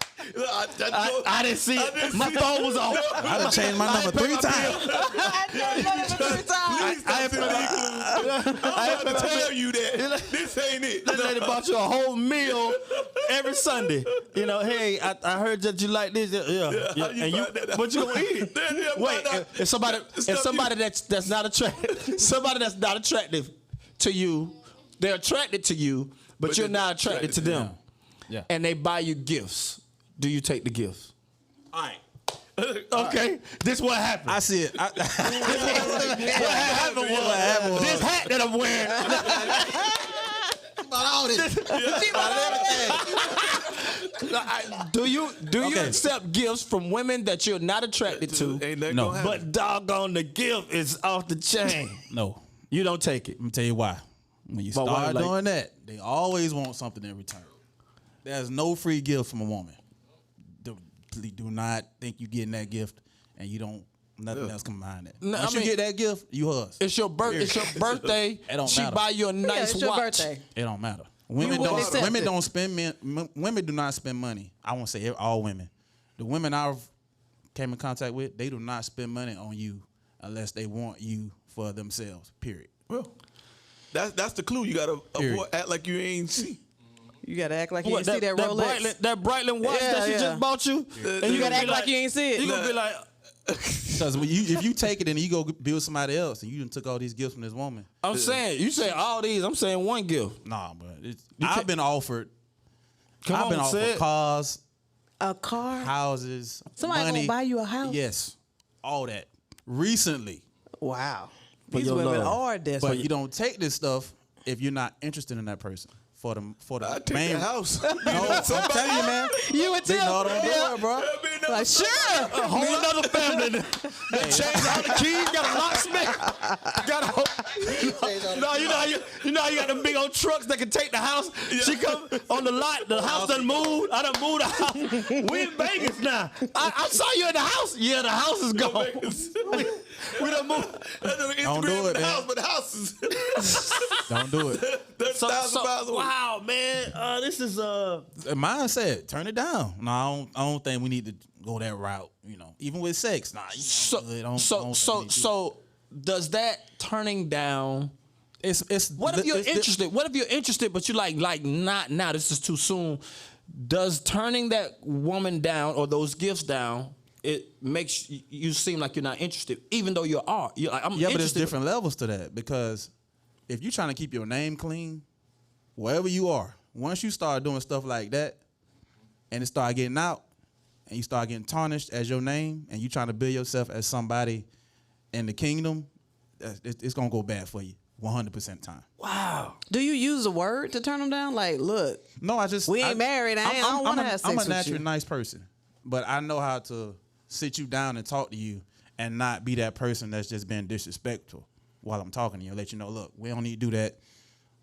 S3: didn't see it. My phone was off.
S4: I done changed my number 3 times.
S1: I have to tell you that this ain't it.
S3: That lady bought you a whole meal every Sunday. You know, hey, I heard that you like this. Yeah. And you, but you gonna eat it. Wait, if somebody that's not attractive, somebody that's not attractive to you, they're attracted to you, but you're
S1: they're
S3: not attracted to them.
S4: Yeah.
S3: And they buy you gifts. Do you take the gifts?
S1: All right.
S3: Okay, this what happened.
S4: I see it.
S3: What happened was this hat that I'm wearing.
S4: About all this.
S3: Do you
S4: Okay.
S3: accept gifts from women that you're not attracted to?
S1: Ain't nothing
S4: No.
S1: gonna happen.
S3: But doggone, the gift is off the chain.
S4: No.
S3: You don't take it.
S4: Let me tell you why. When you
S3: But why,
S4: start
S3: like-
S4: doing that, they always want something in return. There's no free gift from a woman. Do not think you getting that gift and you don't nothing else come behind that.
S3: No,
S4: Once
S3: I mean-
S4: you get that gift, you hers.
S3: It's your birthday. It's your birthday.
S4: It don't
S3: She
S4: matter.
S3: buy you a nice
S2: it's your
S3: watch.
S2: birthday.
S4: It don't matter. Women
S2: wouldn't accept it.
S4: don't spend women do not spend money. I won't say all women. The women I've came in contact with, they do not spend money on you unless they want you for themselves. Period.
S1: Well, that's the clue. You gotta
S4: Period.
S1: avoid, act like you ain't see.
S2: You gotta act like you
S3: What,
S2: didn't see that Rolex.
S3: That Breitling watch that she just bought you?
S2: And you gotta act like you ain't see it.
S3: You gonna be like,
S4: Because if you take it and you go be with somebody else and you done took all these gifts from this woman.
S3: I'm saying, you say all these, I'm saying one gift.
S4: Nah, but I've been offered.
S3: Come
S4: I've been
S3: on, say
S4: offered
S3: it.
S4: cars,
S2: A car.
S4: houses,
S2: Somebody
S4: money.
S2: gonna buy you a house.
S4: Yes, all that. Recently.
S2: Wow.
S3: For
S2: These
S3: your
S2: women
S3: love.
S2: are desperate.
S4: But you don't take this stuff if you're not interested in that person. For the
S1: I take
S4: main
S1: the house.
S4: No, I'm telling you, man.
S2: You and
S4: They
S2: Tim.
S4: know don't do it, bro.
S2: Like, sure.
S3: A whole other family. They changed all the keys, got a locksmith. Got a whole... No, you know how you got them big old trucks that can take the house. She come on the lot, the house done moved. I done moved the house. We in Vegas now. I saw you in the house. Yeah, the house is gone. We done moved.
S4: Don't do it, man.
S1: House, but the house is
S4: Don't do it.
S1: that's 1,000 miles away.
S3: Wow, man. This is
S4: Mine said, turn it down. No, I don't think we need to go that route. You know, even with sex. Nah,
S3: so
S4: don't
S3: does that turning down?
S4: it's
S3: What if you're interested? What if you're interested, but you like not now? This is too soon. Does turning that woman down or those gifts down? It makes you seem like you're not interested, even though you are. You're like, I'm
S4: Yeah, but there's
S3: interested.
S4: different levels to that because if you're trying to keep your name clean, wherever you are, once you start doing stuff like that and it start getting out and you start getting tarnished as your name and you trying to build yourself as somebody in the kingdom, it's going to go bad for you 100% time.
S3: Wow.
S2: Do you use a word to turn them down? Like, look,
S4: No,
S2: we ain't married. I don't want to have sex
S4: I'm a
S2: with
S4: naturally
S2: you.
S4: nice person, but I know how to sit you down and talk to you and not be that person that's just being disrespectful while I'm talking to you. Let you know, look, we don't need to do that.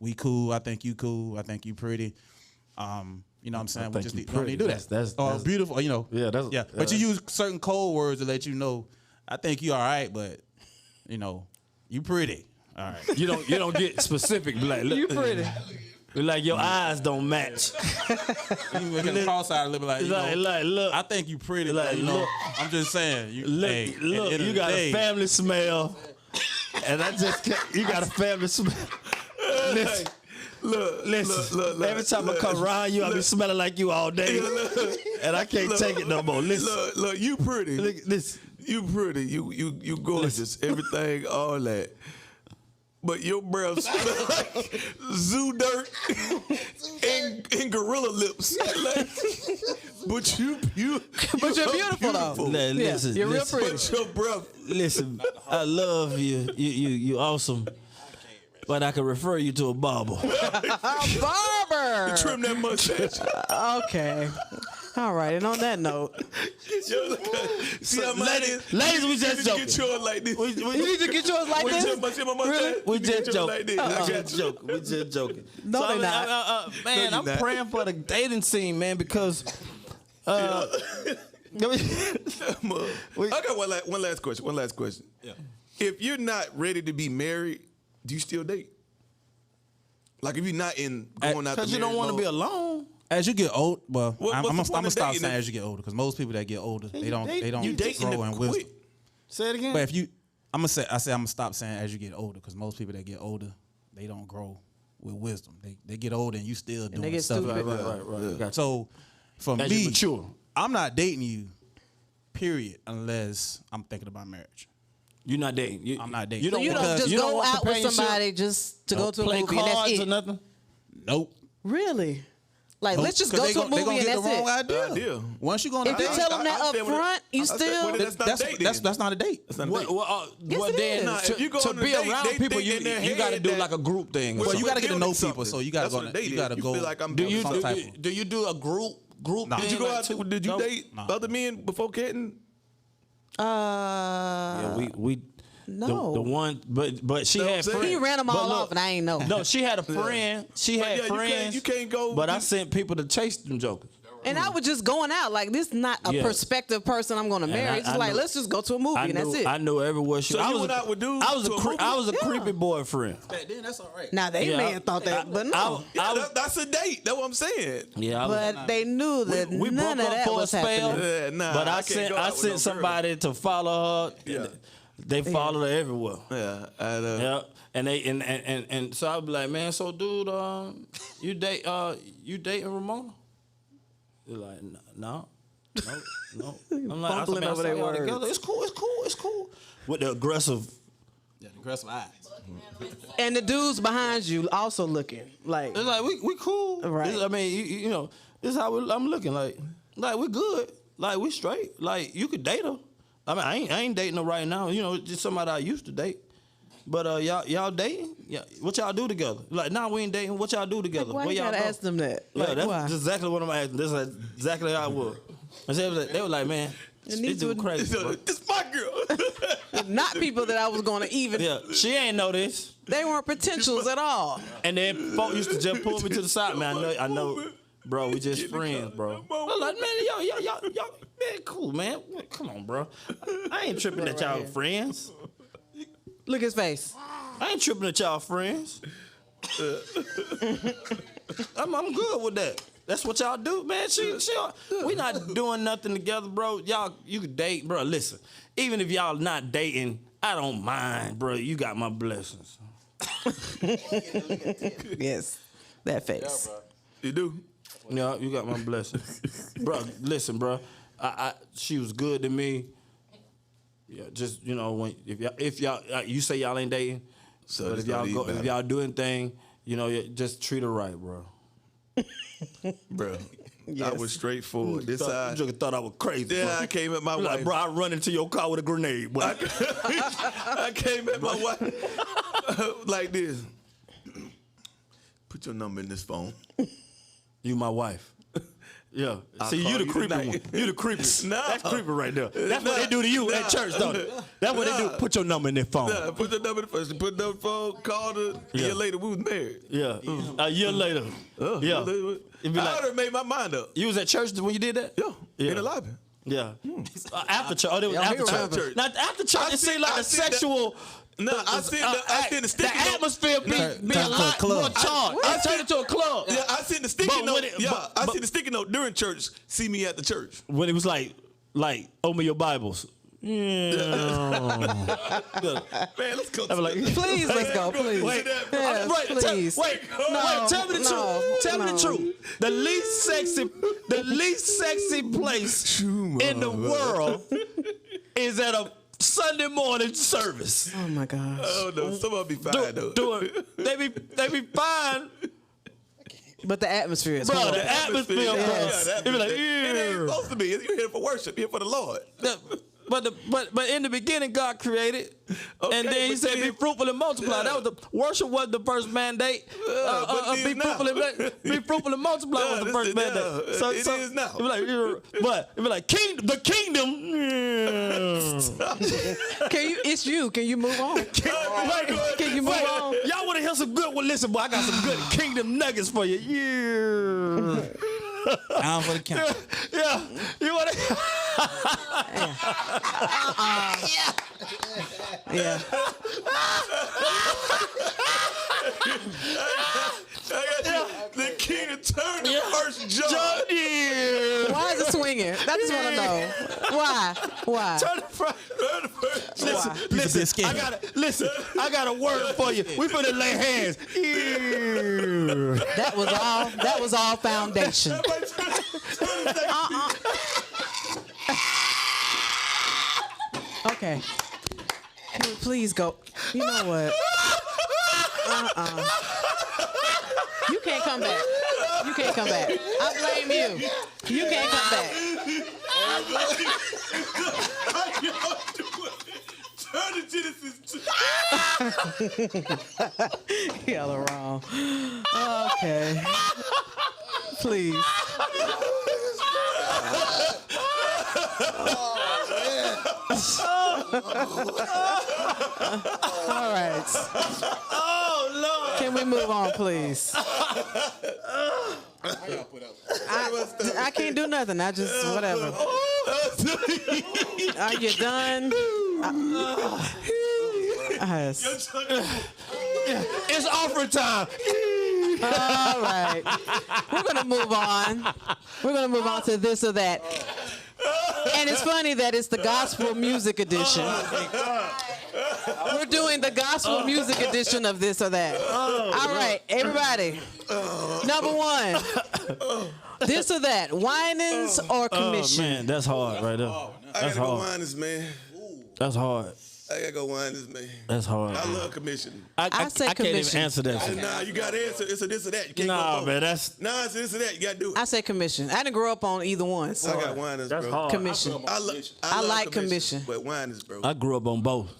S4: We cool. I think you cool. I think you pretty. You know what I'm saying? We just don't need to do that.
S3: That's
S4: beautiful. You know.
S3: Yeah, that's
S4: yeah. But you use certain code words to let you know. I think you all right, but you know, you pretty. All right.
S3: You don't get specific. Be like, look,
S2: You pretty.
S3: be like your eyes don't match.
S4: You make a cross-eyed a little bit like, you know,
S3: Like, look.
S4: I think you pretty.
S3: Like,
S4: Like, you know,
S3: look.
S4: I'm just saying. You,
S3: Look,
S4: hey, at the
S3: look,
S4: end of
S3: you
S4: the
S3: got
S4: day,
S3: a family smell, and you got a family smell. Listen, listen. Every time I come around you, I be smelling like you all day, and I can't take it no more. Listen,
S1: Look, you pretty.
S3: look, listen.
S1: You pretty. You gorgeous. Everything, all that. But your breath smell like zoo dirt and gorilla lips. Like, but you're
S2: beautiful, though.
S3: Listen,
S2: you're real
S3: listen.
S2: pretty.
S1: But your breath.
S3: Listen, I love you. You awesome. But I can refer you to a barber.
S2: Barber.
S1: Trim that mustache.
S2: Okay. All right. And on that note,
S1: Yo, look at- see how mine is?
S3: Ladies, we
S1: You
S3: just
S1: need to
S3: joking.
S1: get yours like this.
S2: you need to get yours like this.
S1: See my mustache?
S2: Really?
S3: We
S1: You get
S3: just
S1: yours
S3: joking.
S1: like this. I
S3: We
S1: got
S3: just
S1: you.
S3: joking. We just joking.
S2: No, they not.
S3: Man,
S1: No,
S3: I'm
S1: you're not.
S3: praying for the dating scene, man, because.
S1: I got one last question. One last question.
S4: Yeah.
S1: If you're not ready to be married, do you still date? Like if you're not in going out
S3: Because you don't want to be alone.
S4: As you get old, well,
S1: What's
S4: I'm
S1: the point
S4: gonna
S1: of
S4: stop
S1: dating
S4: saying
S1: if-
S4: as you get older because most people that get older they don't
S1: You dating
S4: grow
S1: to
S4: in
S1: quit.
S4: wisdom.
S3: Say it again.
S4: But if you, I'm gonna stop saying as you get older because most people that get older they don't grow with wisdom. They get older and you still doing
S2: they get
S4: stuff.
S2: stupid.
S3: Right. Gotcha.
S4: So for
S3: As
S4: me,
S3: you mature.
S4: I'm not dating you, period, unless I'm thinking about marriage.
S3: You're not dating.
S4: I'm not dating.
S3: You
S2: So
S3: don't,
S2: you don't
S3: want-
S2: just
S3: you don't
S2: go
S3: want
S2: out with
S3: companionship?
S2: somebody just to go to a
S3: Play
S2: movie and that's
S3: cards or
S2: it.
S3: nothing.
S4: Nope.
S2: Really? Like,
S4: Nope.
S2: let's just
S4: 'Cause
S2: go
S4: they
S2: to a
S4: gon- they
S2: movie
S4: gonna
S2: and
S4: get
S2: that's
S4: the wrong
S2: it.
S4: idea. Once you go on a
S2: If you
S4: date,
S2: tell them that up front, you still.
S1: That's not dating.
S4: that's not a date.
S1: That's not a
S3: Well,
S1: date.
S2: Yes, it
S3: then
S2: is.
S1: Nah,
S3: to,
S1: if you go
S3: to
S1: on a
S3: be
S1: date,
S3: around
S1: they
S3: people,
S1: think in their
S3: you got to
S1: head
S3: do
S1: that-
S3: like a group thing.
S1: Well,
S3: Or
S4: you
S3: something.
S4: gotta get to
S1: building
S4: know people,
S1: something.
S4: so you gotta
S1: That's
S4: go
S1: what
S4: on-
S1: a date
S4: you
S1: is.
S4: gotta
S1: You
S4: go-
S1: feel like I'm
S3: do
S1: doing
S3: you
S1: some type
S3: do,
S1: of-
S3: do you do a group?
S4: Nah.
S1: Did you go out? Did you
S3: No.
S1: date other men before Canton?
S3: Yeah, we
S2: No.
S3: the one, but she
S1: Know what
S3: had
S1: I'm saying?
S3: friends.
S2: He ran them all
S3: But look,
S2: off and I ain't know.
S3: No, she had a friend. She had
S1: yeah, you can't-
S3: friends.
S1: you can't go-
S3: But I
S1: you-
S3: sent people to chase them jokers.
S2: And I was just going out. Like, this is not a
S3: Yeah.
S2: prospective person I'm going to marry.
S3: I-
S2: It's just
S3: I
S2: like,
S3: knew-
S2: let's just go to a movie and that's it.
S3: I knew everywhere she.
S1: So
S3: I
S1: you
S3: was
S1: went
S3: a,
S1: out with dudes
S3: I was
S1: to
S3: a
S1: a movie?
S3: I was a
S2: Yeah.
S3: creepy boyfriend.
S4: Then that's all right.
S2: Now, they
S3: Yeah,
S2: may have thought that, but no.
S1: Yeah,
S3: I was-
S1: that's a date. That's what I'm saying.
S3: Yeah, I was,
S2: But they knew that
S3: we
S2: none
S3: broke
S2: of
S3: up
S2: that
S3: for a
S2: was
S3: spell.
S2: happening.
S1: Yeah, nah,
S3: but
S1: I
S3: I
S1: can't
S3: sent
S1: go out with no girl.
S3: somebody to follow her.
S1: Yeah.
S3: They follow her everywhere.
S1: Yeah,
S3: Yeah, and they and so I'd be like, man, so dude, you dating Ramona? They're like, no. I'm like,
S2: Fumbling over their words.
S3: together. It's cool. With the aggressive.
S4: Yeah, the aggressive eyes.
S2: And the dudes behind you also looking like.
S3: It's like we cool.
S2: Right.
S3: I mean, you know, this is how I'm looking. Like we good. Like we straight. Like you could date her. I mean, I ain't dating her right now. You know, just somebody I used to date. But y'all dating? Yeah. What y'all do together? Like, nah, we ain't dating. What y'all do together?
S2: Why
S3: Where
S2: you
S3: y'all
S2: gotta
S3: go?
S2: ask them that?
S3: Yeah,
S2: Like,
S3: that's
S2: why?
S3: exactly what I'm asking. This is exactly how I was. And they were like, man,
S2: And
S3: this
S2: these
S3: dude
S2: were-
S3: crazy. Bro.
S1: This my girl.
S2: Not people that I was going to even.
S3: Yeah, she ain't know this.
S2: They weren't potentials at all.
S3: And then folk used to just pull me to the side. Man, I know, bro, we just friends, bro. I'm like, man, y'all, man, cool, man. Come on, bro. I ain't tripping that y'all friends.
S2: Look at his face.
S3: I ain't tripping that y'all friends. I'm good with that. That's what y'all do, man. We not doing nothing together, bro. Y'all, you could date, bro. Listen, even if y'all not dating, I don't mind, bro. You got my blessings.
S2: Yes, that face.
S1: You do?
S3: Yeah, you got my blessings, bro. Listen, bro. She was good to me. Yeah, just you know, if y'all you say y'all ain't dating,
S1: So
S3: but if y'all do anything, you know, just treat her right, bro.
S1: Bro,
S2: Yes.
S1: I was straightforward. This
S3: You
S1: side.
S3: thought I was crazy.
S1: Yeah,
S3: bro.
S1: I came at my
S3: You like,
S1: wife.
S3: bro, I run into your car with a grenade, boy.
S1: I came at my wife like this. Put your number in this phone.
S3: You my wife. Yeah.
S1: I'll
S3: See,
S1: call
S3: you the
S1: you
S3: creepy
S1: tonight.
S3: one. You the creepy.
S1: Nah.
S3: That's creepy right there. That's what they do to you at church, don't it? That's what they do. Put your number in their phone.
S1: Yeah, put your number in the first. Put the number in the phone. Called her. A year later, we was married.
S3: Yeah. A year later. Yeah. It'd be
S1: I
S3: like,
S1: already made my mind up.
S3: you was at church when you did that?
S1: Yeah, in the lobby.
S3: Yeah. After church. Oh, they was
S2: Yeah,
S3: after
S2: he
S3: church.
S1: remember.
S3: Now, after church,
S1: I
S3: it
S1: seen-
S3: seemed like
S1: I
S3: a
S1: seen the-
S3: sexual.
S1: No, I seen the
S3: The
S1: sticky note.
S3: atmosphere be
S4: Turn
S3: a
S4: to a
S3: lot
S4: club.
S3: more charged.
S1: I
S3: I turned into a club.
S1: Yeah, I seen the sticky
S3: But
S1: note.
S3: when it-
S1: I
S3: but-
S1: seen the sticky note during church. See me at the church.
S3: When it was like, open your Bibles. Yeah.
S1: Man, let's go.
S3: I was like,
S2: Please, let's go. Please.
S3: Wait,
S2: Yes,
S3: wait,
S2: please.
S3: wait, tell me the truth. Tell me the truth. The least sexy place in the world is at a Sunday morning service.
S2: Oh my gosh.
S1: Oh no, somebody be fine though.
S3: They be fine,
S2: But the atmosphere is
S3: bro.
S2: horrible.
S3: The atmosphere, bro.
S2: Yes.
S3: They be like,
S1: It ain't
S3: yeah.
S1: supposed to be. You're here for worship. You're here for the Lord.
S3: But in the beginning, God created,
S1: Okay,
S3: and then He
S1: but
S3: said,
S1: then-
S3: "Be fruitful and multiply."
S1: Yeah.
S3: That was the worship was the first mandate.
S1: but it
S3: Be
S1: is now.
S3: fruitful and multiply
S1: Yeah,
S3: was the
S1: this
S3: first
S1: is-
S3: mandate.
S1: yeah, it is now.
S3: It be like, but it be like the kingdom.
S2: Can you? It's you. Can you move on? Can you move on?
S3: Y'all want to hear some good? Well, listen, boy, I got some good kingdom nuggets for you. Yeah.
S4: Down for the count.
S3: Yeah, you want to?
S2: Yeah.
S1: The king of turn the first John.
S3: Yeah.
S2: Why is it swinging? I just want to know. Why? Why?
S3: Turn the first. Listen,
S2: Why?
S3: listen. I got a word for you. We finna lay hands. Yeah.
S2: That was all foundation. Okay. Can we please go? You know what? You can't come back. You can't come back. I blame you. You can't come back.
S1: Turn to Genesis 2.
S2: Y'all are wrong. Okay. Please. All right.
S3: Oh Lord.
S2: Can we move on, please? I can't do nothing. I just whatever. Are you done? Yes.
S3: It's offering time.
S2: All right. We're gonna move on. We're gonna move on to this or that. And it's funny that it's the gospel music edition. We're doing the gospel music edition of this or that. All right, everybody. Number one. This or that, whinings or commission?
S3: Man, that's hard right there. That's
S1: I gotta go
S3: hard.
S1: whinings, man.
S3: That's hard.
S1: I gotta go whinings, man.
S3: That's hard.
S1: I love commission.
S3: I
S2: say
S3: can't even
S2: commission.
S3: answer that.
S1: Nah, you gotta answer. It's a this or that. You can't go
S3: Nah,
S1: both.
S3: man, that's
S1: Nah, it's this or that. You gotta do it.
S2: I say commission. I didn't grow up on either one.
S1: I
S2: So
S1: got whinings,
S3: that's
S1: bro.
S3: hard.
S2: commission.
S1: I
S2: I
S1: love
S2: like commission.
S1: But whinings, bro.
S3: I grew up on both.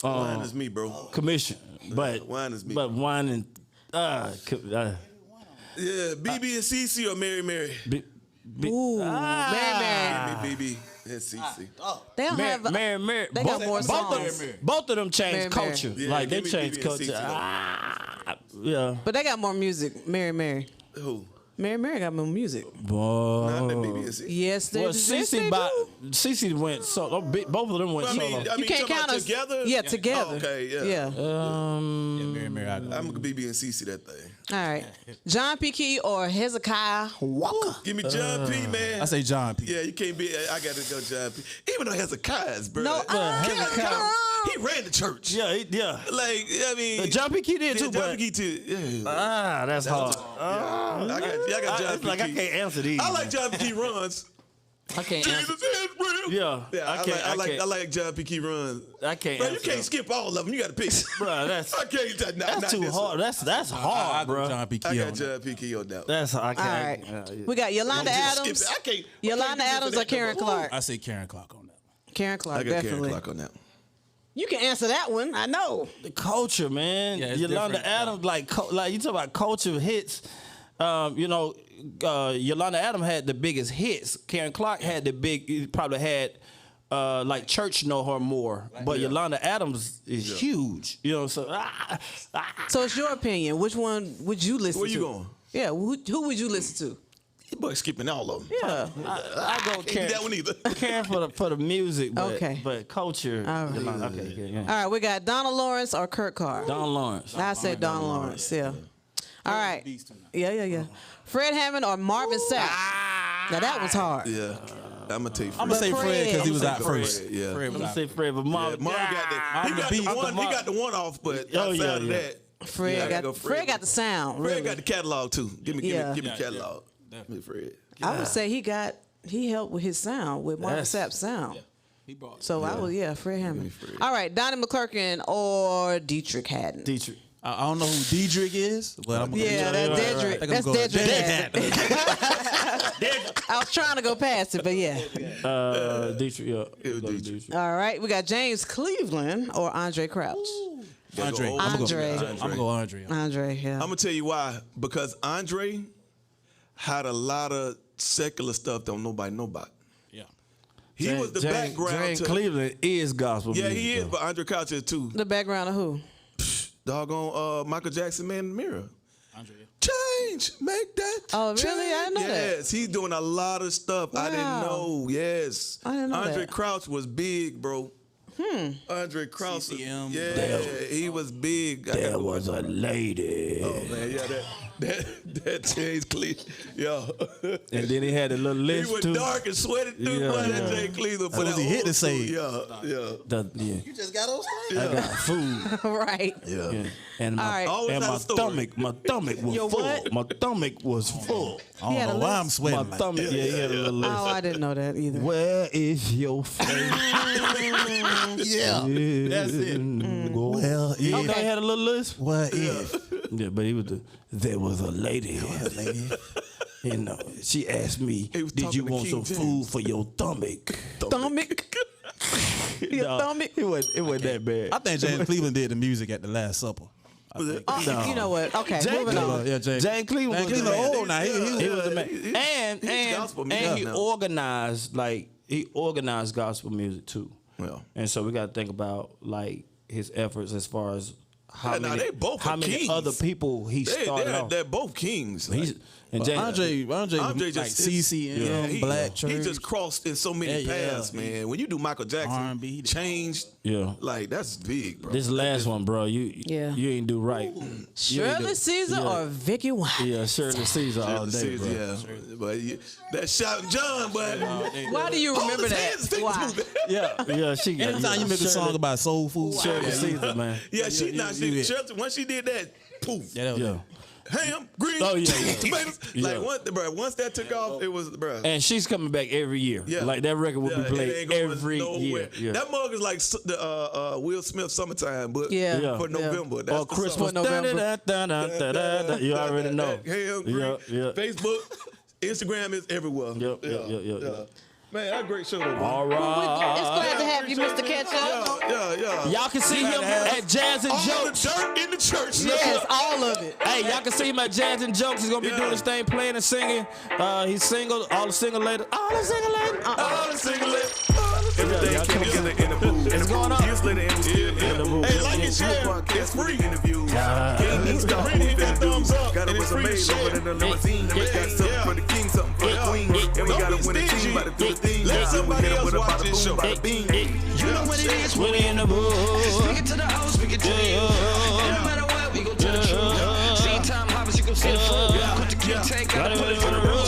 S1: Wine is me, bro.
S3: Commission, but
S1: Wine is me.
S3: But wine and
S1: Yeah, BB and CC or Mary Mary.
S2: Ooh, Mary.
S1: BB and CC.
S2: They don't have.
S3: Mary.
S2: They got more songs.
S3: Both of them changed
S2: Mary.
S3: culture.
S1: Yeah,
S3: Like they
S1: give me
S3: changed
S1: BB and
S3: culture.
S1: CC.
S3: Yeah.
S2: But they got more music. Mary.
S1: Who?
S2: Mary got more music.
S3: Boy.
S1: Not that BB and CC.
S2: Yes, they
S3: Well,
S2: yes, they
S3: Cece
S2: do.
S3: went solo. Both of them went
S1: I mean,
S3: solo.
S2: You can't
S1: talking
S2: count
S1: about
S2: us
S1: together.
S2: Yeah, together.
S1: Oh, okay, yeah.
S2: Yeah.
S4: Mary, I
S1: I'm gonna BB and CC that thing.
S2: All right. John P. Key or Hezekiah Walker?
S1: Give me John P, man.
S4: I say John P.
S1: Yeah, you can't be. I gotta go John P. Even though Hezekiah's, bro.
S2: No,
S1: He ran the church.
S3: Yeah.
S1: Like, I mean.
S3: John P. Key did
S1: yeah,
S3: too,
S1: John
S3: but
S1: P. Key too. Yeah.
S3: that's hard.
S1: I got John
S3: It's
S1: P.
S3: like I
S1: Key.
S3: can't answer these.
S1: I like John P. Key runs.
S3: I can't answer.
S1: Jesus is real.
S3: Yeah,
S1: Yeah,
S3: I can't.
S1: I like John P. Key runs.
S3: I can't.
S1: Bro, you
S3: answer
S1: can't
S3: them.
S1: skip all of them. You got to pick.
S3: Bro, that's
S1: I can't.
S3: that's too hard. That's hard, bro.
S4: John P.
S1: I
S4: Key
S1: got
S4: on that.
S1: John P. Key on that.
S3: That's I
S2: All
S3: can't.
S2: right. We got Yolanda Adams.
S1: I can't.
S2: Yolanda Adams or Karen Clark?
S4: I say Karen Clark on that.
S2: Karen Clark,
S1: I got
S2: definitely.
S1: Karen Clark on that.
S2: You can answer that one. I know.
S3: The culture, man.
S4: Yeah, it's
S3: Yolanda
S4: different.
S3: Adams, like you talk about culture hits. Yolanda Adams had the biggest hits. Karen Clark had the probably had like church know her more, but Yolanda Adams is huge. You know, so
S2: So it's your opinion. Which one would you listen
S1: Where
S2: to?
S1: you going?
S2: Yeah, who would you listen to?
S1: That boy skipping all of them.
S2: Yeah.
S3: I go
S1: Can't do
S3: Karen.
S1: that one either.
S3: Karen for the music, but,
S2: Okay.
S3: but culture.
S2: All right.
S3: Yolanda, okay, yeah.
S2: All right, we got Donald Lawrence or Kurt Carr.
S3: Don Lawrence.
S2: I said Donald Lawrence, yeah. All right. Yeah. Fred Hammond or Marvin Sapp. Now that was hard.
S1: Yeah. I'm gonna take.
S4: I'm gonna say Fred because he was
S1: I'ma
S4: out
S1: say
S4: first.
S1: Fred, yeah.
S4: Fred
S3: I'm
S4: was
S3: gonna
S4: out.
S3: say Fred, but Marvin.
S1: Marvin got the one off, but
S3: Oh,
S1: outside
S3: yeah,
S1: of
S3: yeah.
S1: that,
S2: Fred
S1: yeah, I gotta
S2: got
S1: go
S2: Fred got the sound.
S1: Fred
S2: Really.
S1: got the catalog too. Give me
S2: Yeah.
S1: catalog. Give me Fred.
S2: I would say he helped with his sound, with Marvin
S3: That's-
S2: Sapp's sound.
S4: He brought.
S2: So I would, Fred Hammond.
S1: Fred.
S2: All right, Donnie McClurkin or Dietrich Haddon.
S3: Dietrich.
S4: I don't know who Diedrich is, but I'm gonna
S2: Yeah, that's
S4: I
S2: Dedrick.
S4: think
S2: That's
S4: I'm going
S2: Dedrick Haddon. I was trying to go past it, but yeah.
S3: Dietrich, yeah.
S1: It was
S3: Go to
S1: Dietrich.
S2: All right, we got James Cleveland or Andre Crouch.
S4: Andre.
S1: Go
S4: I'm
S2: Andre.
S4: gonna go Andre.
S2: Andre, yeah.
S1: I'm gonna tell you why. Because Andre had a lot of secular stuff that nobody know about.
S4: Yeah.
S1: He was the background
S3: James
S1: to.
S3: Cleveland is gospel
S1: Yeah,
S3: music.
S1: he is,
S3: though.
S1: but Andre Crouch is too.
S2: The background of who?
S1: Doggone Michael Jackson, Man in the Mirror.
S4: Andre.
S1: Change, make that.
S2: Oh, really?
S1: change.
S2: I didn't know that.
S1: Yes, he's doing a lot of stuff. I didn't
S2: Wow.
S1: know. Yes,
S2: I didn't know
S1: Andre
S2: that.
S1: Crouch was big, bro. Andre Crouch.
S4: CCM.
S1: Yeah, he was big.
S3: There was a lady.
S1: Oh man, yeah, that James Cleveland, yo.
S3: And then he had a little
S1: He
S3: list
S1: was
S3: too.
S1: dark and sweaty too,
S3: Yeah,
S1: but
S3: yeah.
S1: that James Cleveland for
S4: was
S1: that
S4: he hit
S1: old
S4: to
S1: school.
S4: say?
S1: Yeah.
S4: You just got on stage.
S3: I got food.
S2: Right.
S1: Yeah.
S3: And my,
S2: All right.
S1: Always
S3: and
S1: had
S3: my
S1: a story.
S3: stomach was
S2: Your
S3: full.
S2: what?
S3: My stomach was full.
S4: I
S2: had a
S4: don't know why
S2: list?
S4: I'm sweating.
S3: My
S4: like
S3: stomach, yeah, he had a little list.
S2: Oh, I didn't know that either.
S3: Where is your face?
S4: Yeah, that's it. Well,
S3: You know,
S4: if,
S3: he had a little list.
S4: what if?
S3: Yeah, but he was there was a lady. And she asked me,
S1: He was
S3: did you
S1: talking to
S3: want
S1: King
S3: some
S1: James.
S3: food for your stomach?
S2: Stomach. Your
S3: No,
S2: stomach.
S3: It wasn't that bad.
S4: I think James Cleveland did the music at the Last Supper. I think.
S2: Oh,
S3: No.
S2: you know what? Okay,
S3: James
S2: moving on.
S4: Yeah, James.
S3: Jane Cleveland was the
S4: Cleveland
S3: man.
S4: old now.
S3: He was the man.
S1: he's gospel music
S3: And he
S1: now.
S3: organized gospel music too.
S1: Well.
S3: And so we got to think about like his efforts as far as how
S1: Yeah, nah,
S3: many,
S1: they both
S3: how
S1: are
S3: many
S1: kings.
S3: other people he started off.
S1: They're both kings.
S3: He's And
S4: Andre
S1: just
S4: like CCM, Black Church.
S1: He just crossed in so many paths, man. When you do Michael Jackson,
S4: R&B,
S1: changed, like that's big, bro.
S3: This last one, bro, you ain't do right.
S2: Shirley Caesar or Vicky Wine?
S3: Yeah, Shirley Caesar all day, bro.
S1: Yeah, but that Shouting John, but
S2: why do you remember that? Why?
S3: Yeah, she.
S4: Anytime you make a song about soul food,
S3: Shirley Caesar, man.
S1: Yeah, once she did that, poof.
S3: Yeah.
S1: Ham, greens, tomatoes. Like once that took off, it was
S3: And she's coming back every year. Yeah. Like that record will be played every year. Yeah.
S1: That mug is like the Will Smith Summertime, but for November. That's
S3: or Christmas. November. You already know.
S1: Ham, green, Facebook, Instagram is everywhere.
S3: Yep.
S1: Man, that's a great show, though.
S3: All right.
S2: It's glad to have you, Mr. Ketchup.
S1: Yeah.
S3: Y'all can see him at Jazz and Jokes.
S1: All the dirt in the church.
S2: Yes, all of it.
S3: Hey, y'all can see him at Jazz and Jokes. He's going to be doing this thing, playing and singing. He's single. All the single ladies.
S1: Everything came together in the booth.
S3: It's going up.
S1: Years later in the booth. Hey, like and share. It's free. Got thumbs up. Got it was amazing. Over in the limousine. Got something for the king, something for the queen. And we got to win the team by the do the thing. Let somebody else watch this show.
S5: You know what it is when we in the booth. Speak it to the house, speak it to the youth. No matter what, we gon' tell the truth. Same time, hoppers, you gon' see the food. Put the kid take out, put it for the roof.